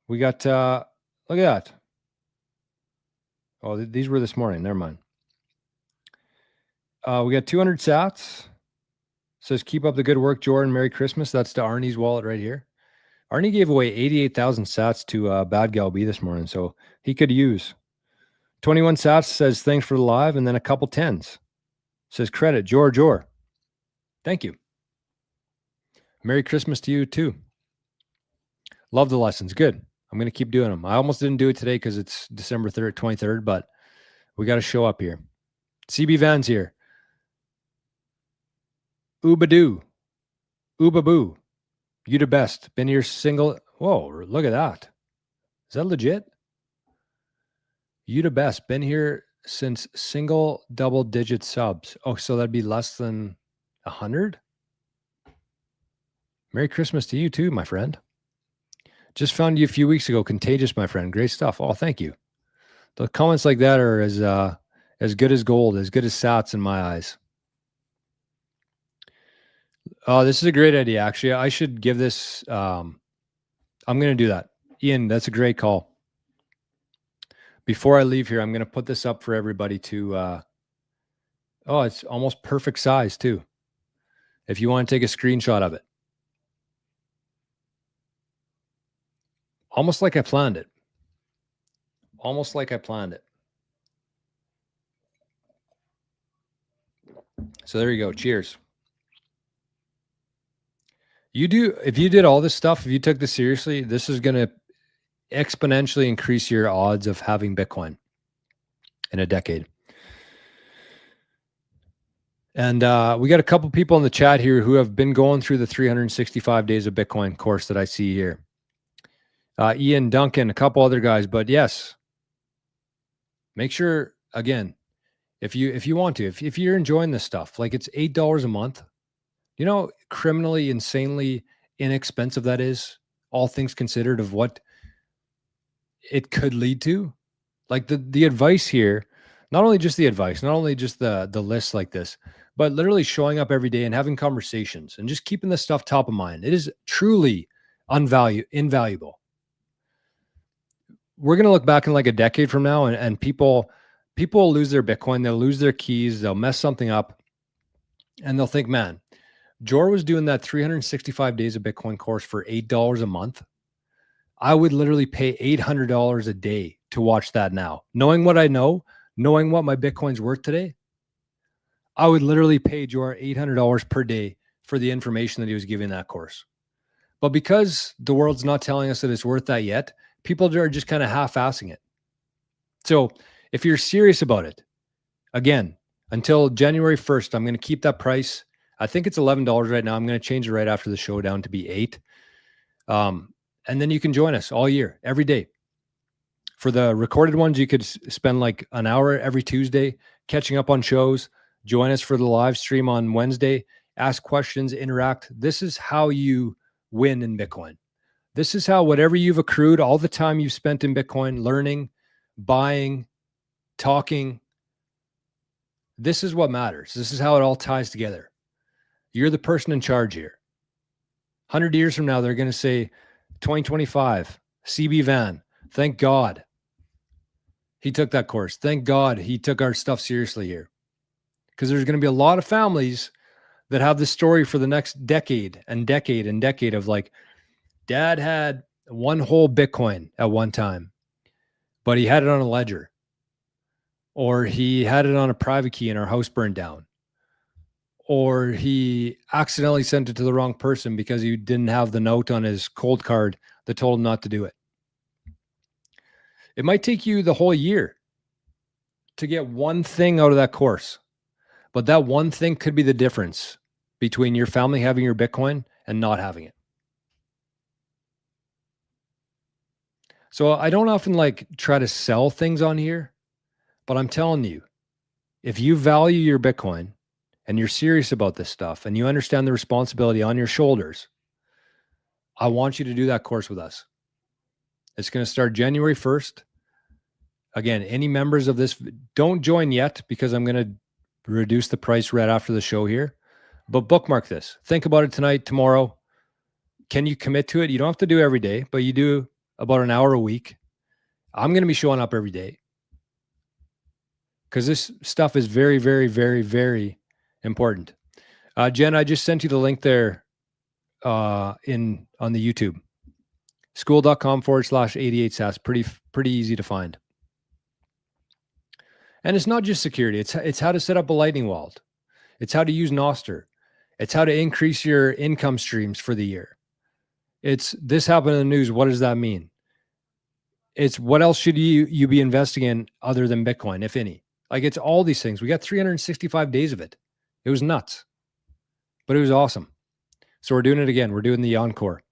We got, look at that. Oh, these were this morning. Never mind. We got 200 sats. Says, keep up the good work, Jordan. Merry Christmas. That's to Arnie's wallet right here. Arnie gave away 88,000 sats to Bad Gal B this morning, so he could use. 21 sats says, thanks for the live, and then a couple tens. Says, credit, George. Thank you. Merry Christmas to you, too. Love the lessons. Good. I'm going to keep doing them. I almost didn't do it today because it's December 3rd, 23rd, but we got to show up here. CB Van's here. Oobadoo. Oobaboo. You the best. Been here single. Whoa, look at that. Is that legit? You the best. Been here since single double-digit subs. Oh, so that'd be less than 100? Merry Christmas to you too, my friend. Just found you a few weeks ago. Contagious, my friend. Great stuff. Oh, thank you. The comments like that are as good as gold, as good as sats in my eyes. Oh, this is a great idea. Actually, I should give this. I'm going to do that. Ian, that's a great call. Before I leave here, I'm going to put this up for everybody to. Oh, it's almost perfect size too. If you want to take a screenshot of it. Almost like I planned it. Almost like I planned it. So there you go. Cheers. If you did all this stuff, if you took this seriously, this is going to exponentially increase your odds of having Bitcoin in a decade. And we got a couple people in the chat here who have been going through the 365 days of Bitcoin course that I see here. Ian, Duncan, a couple other guys, but yes, make sure, again, if you want to, if you're enjoying this stuff, like it's $8 a month, you know, criminally, insanely inexpensive that is, all things considered, of what it could lead to. Like the advice here, not only just the advice, not only just the list like this, but literally showing up every day and having conversations and just keeping this stuff top of mind. It is truly invaluable. We're going to look back in like a decade from now and people will lose their Bitcoin. They'll lose their keys. They'll mess something up and they'll think, man, Jor was doing that 365 days of Bitcoin course for $8 a month. I would literally pay $800 a day to watch that now. Knowing what I know, knowing what my Bitcoin's worth today, I would literally pay Jor $800 per day for the information that he was giving that course. But because the world's not telling us that it's worth that yet, people are just kind of half-assing it. So if you're serious about it, again, until January 1st, I'm going to keep that price. I think it's $11 right now. I'm going to change it right after the show down to be $8. And then you can join us all year, every day. For the recorded ones, you could spend like an hour every Tuesday catching up on shows. Join us for the live stream on Wednesday. Ask questions, interact. This is how you win in Bitcoin. This is how whatever you've accrued, all the time you've spent in Bitcoin, learning, buying, talking, this is what matters. This is how it all ties together. You're the person in charge here. 100 years from now, they're going to say, 2025, CB Van, thank God he took that course. Thank God he took our stuff seriously here. Because there's going to be a lot of families that have this story for the next decade and decade and decade of like, dad had one whole Bitcoin at one time, but he had it on a ledger. Or he had it on a private key and our house burned down. Or he accidentally sent it to the wrong person because he didn't have the note on his cold card that told him not to do it. It might take you the whole year to get one thing out of that course, but that one thing could be the difference between your family having your Bitcoin and not having it. So I don't often like try to sell things on here, but I'm telling you, if you value your Bitcoin and you're serious about this stuff and you understand the responsibility on your shoulders, I want you to do that course with us. It's going to start January 1st. Again, any members of this, don't join yet because I'm going to reduce the price right after the show here. But bookmark this. Think about it tonight, tomorrow. Can you commit to it? You don't have to do every day, but you do about an hour a week. I'm going to be showing up every day because this stuff is very, very, very, very important. Jen, I just sent you the link there on the YouTube. School.com/88sats. Pretty easy to find. And it's not just security. It's how to set up a lightning wallet. It's how to use Nostr. It's how to increase your income streams for the year. It's this happened in the news. What does that mean? It's what else should you be investing in other than Bitcoin, if any? Like it's all these things. We got 365 days of it. It was nuts, but it was awesome. So we're doing it again. We're doing the encore.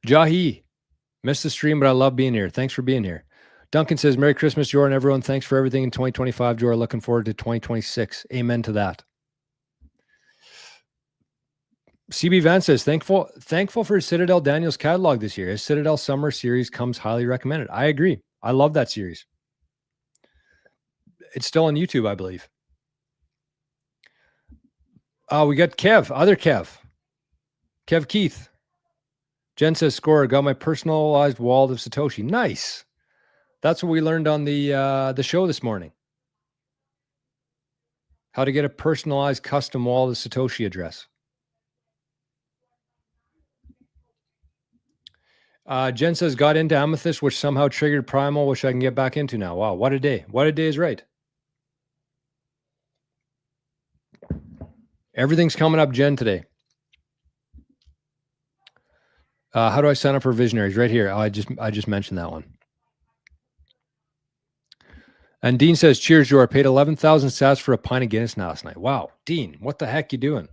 Jahi, missed the stream, but I love being here. Thanks for being here. Duncan says, Merry Christmas, Jordan, everyone. Thanks for everything in 2025, Jordan. Looking forward to 2026. Amen to that. CB Van says, thankful for Citadel Daniels catalog this year. His Citadel Summer series comes highly recommended. I agree. I love that series. It's still on YouTube, I believe. We got Kev, other Kev Keith. Jen says, Score, got my personalized wallet of Satoshi. Nice. That's what we learned on the show this morning. How to get a personalized custom wallet of Satoshi address. Jen says, got into Amethyst, which somehow triggered Primal, which I can get back into now. Wow, what a day. What a day is right. Everything's coming up, Jen, today. How do I sign up for Visionaries? Right here. Oh, I just mentioned that one. And Dean says, cheers, Joe. I paid 11,000 sats for a pint of Guinness last night. Wow. Dean, what the heck you doing?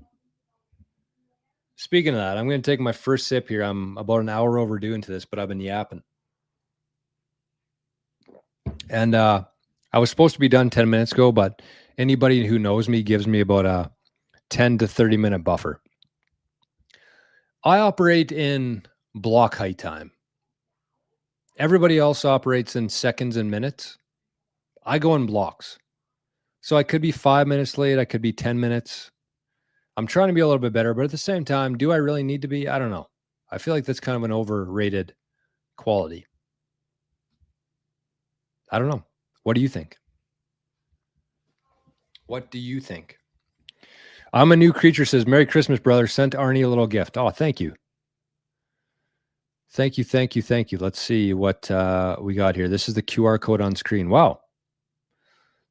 Speaking of that, I'm going to take my first sip here. I'm about an hour overdue into this, but I've been yapping. And I was supposed to be done 10 minutes ago, but anybody who knows me gives me about a 10 to 30 minute buffer. I operate in block height time. Everybody else operates in seconds and minutes. I go in blocks. So I could be 5 minutes late. I could be 10 minutes. I'm trying to be a little bit better, but at the same time, do I really need to be? I don't know. I feel like that's kind of an overrated quality. I don't know. What do you think? What do you think? I'm a new creature says, Merry Christmas, brother. Sent Arnie a little gift. Oh, thank you. Thank you, thank you, thank you. Let's see what we got here. This is the QR code on screen. Wow.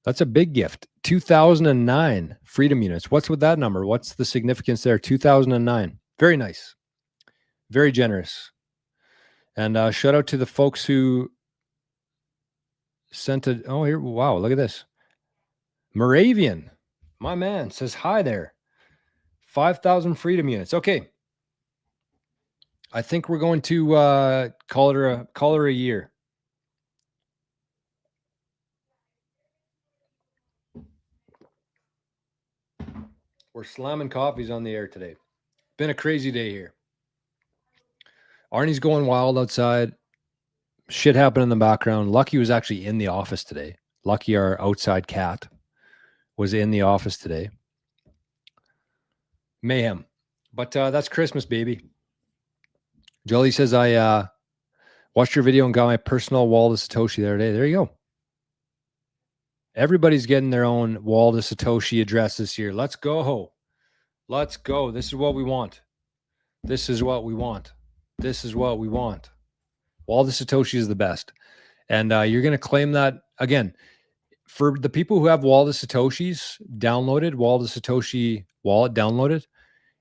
That's a big gift. 2009 Freedom Units. What's with that number? What's the significance there? 2009. Very nice. Very generous. And shout out to the folks who sent it. Oh, here. Wow. Look at this. Moravian, my man, says hi there. 5,000 Freedom Units. Okay. I think we're going to call her a year. We're slamming coffees on the air today. Been a crazy day here. Arnie's going wild outside. Shit happened in the background. Lucky was actually in the office today. Lucky, our outside cat, was in the office today. Mayhem. But that's Christmas, baby. Jolie says, I watched your video and got my personal wallet of Satoshi the other day. There you go. Everybody's getting their own wallet of Satoshi address this year. Let's go. Let's go. This is what we want. This is what we want. This is what we want. Wallet of Satoshi is the best. And you're going to claim that, again, for the people who have wallet of Satoshis downloaded, wallet of Satoshi wallet downloaded,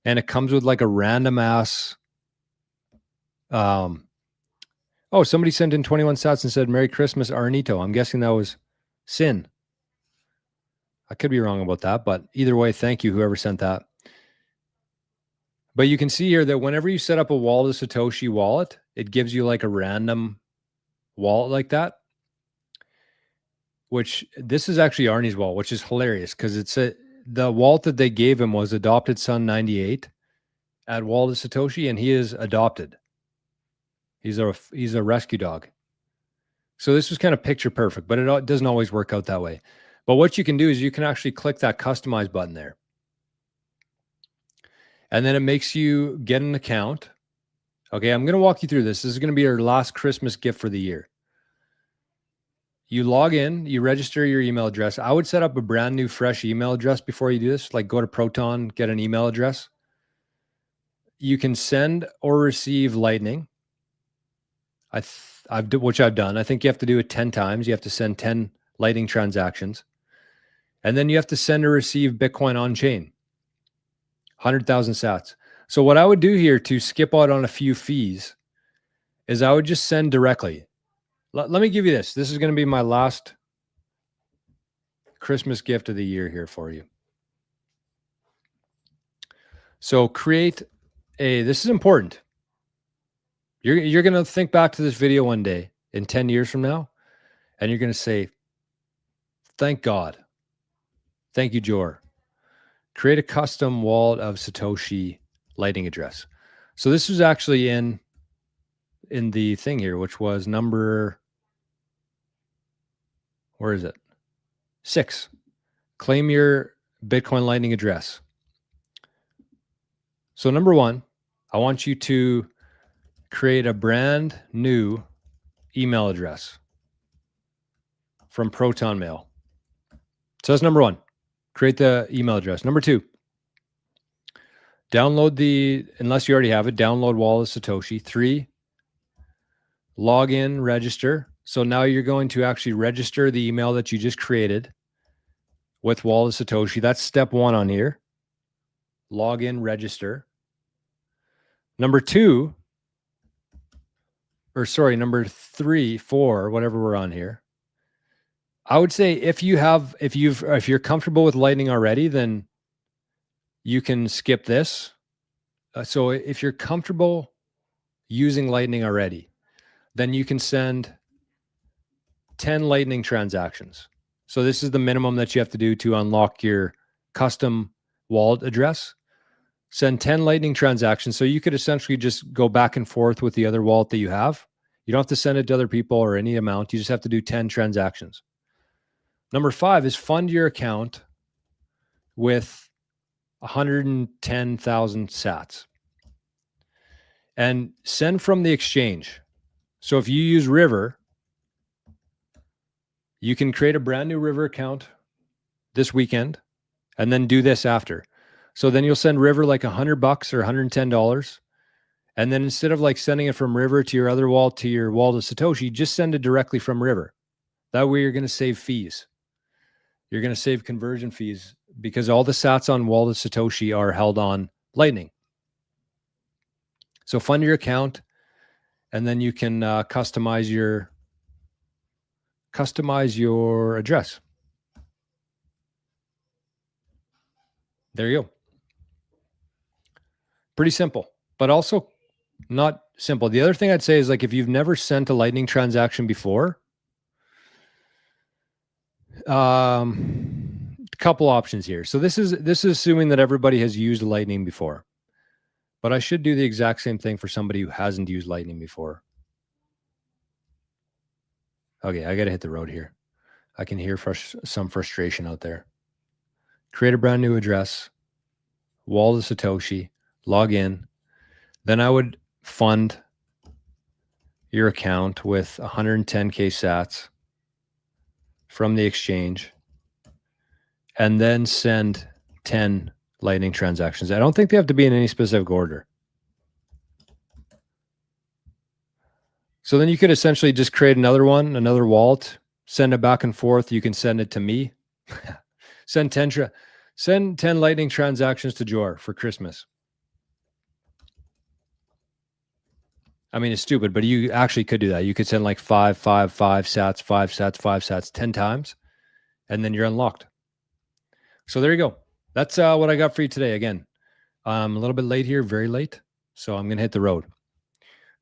and it comes with like a random ass. Oh, somebody sent in 21 sats and said, Merry Christmas, Arnito. I'm guessing that was Sin. I could be wrong about that, but either way, thank you, whoever sent that. But you can see here that whenever you set up a wallet of Satoshi wallet, it gives you like a random wallet like that, which this is actually Arnie's wallet, which is hilarious because the wallet that they gave him was Adopted Son 98 at Wallet of Satoshi, and he is adopted. He's a rescue dog. So this was kind of picture perfect, but it doesn't always work out that way. But what you can do is you can actually click that customize button there. And then it makes you get an account. Okay, I'm going to walk you through this. This is going to be your last Christmas gift for the year. You log in, you register your email address. I would set up a brand new, fresh email address before you do this. Like go to Proton, get an email address. You can send or receive Lightning. Which I've done. I think you have to do it 10 times. You have to send 10 Lightning transactions. And then you have to send or receive Bitcoin on chain. 100,000 sats. So what I would do here to skip out on a few fees is I would just send directly. Let me give you this. This is going to be my last Christmas gift of the year here for you. So this is important. You're going to think back to this video one day in 10 years from now, and you're going to say, thank God. Thank you, Jor. Create a custom wallet of Satoshi Lightning address. So this was actually in the thing here, which was number, where is it? 6. Claim your Bitcoin Lightning address. So number 1, I want you to create a brand new email address from Proton Mail. So that's number 1. Create the email address. Number 2, download unless you already have it, download Wallet of Satoshi. 3, log in, register. So now you're going to actually register the email that you just created with Wallet of Satoshi. That's step 1 on here. Log in, register. Number 3, 4, whatever we're on here. I would say if you're comfortable with Lightning already, then you can skip this. So if you're comfortable using Lightning already, then you can send 10 Lightning transactions. So this is the minimum that you have to do to unlock your custom wallet address. Send 10 Lightning transactions. So you could essentially just go back and forth with the other wallet that you have. You don't have to send it to other people or any amount. You just have to do 10 transactions. Number 5 is fund your account with 110,000 sats and send from the exchange. So if you use River, you can create a brand new River account this weekend and then do this after. So then you'll send River like $100 or $110. And then instead of like sending it from River to your other wallet, to your wallet of Satoshi, just send it directly from River. That way you're going to save fees. You're going to save conversion fees because all the sats on Wallet of Satoshi are held on Lightning. So fund your account, and then you can customize your address. There you go. Pretty simple, but also not simple. The other thing I'd say is like if you've never sent a Lightning transaction before, couple options here. So this is assuming that everybody has used Lightning before, but I should do the exact same thing for somebody who hasn't used Lightning before. Okay, I got to hit the road here. I can hear some frustration out there. Create a brand new address, Wallet of Satoshi, log in. Then I would fund your account with 110K sats from the exchange, and then send 10 Lightning transactions. I don't think they have to be in any specific order. So then you could essentially just create another wallet, send it back and forth. You can send it to me. Send 10 Lightning transactions to Jor for Christmas. I mean, it's stupid, but you actually could do that. You could send like 5 sats, 5 sats, 5 sats 10 times, and then you're unlocked. So there you go. That's what I got for you today. Again, I'm a little bit late here, very late. So I'm going to hit the road.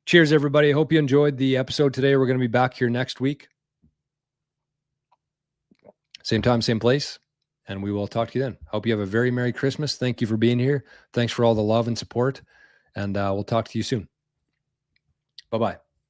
Cheers, everybody. Hope you enjoyed the episode today. We're going to be back here next week. Same time, same place. And we will talk to you then. Hope you have a very Merry Christmas. Thank you for being here. Thanks for all the love and support. And we'll talk to you soon. Bye-bye.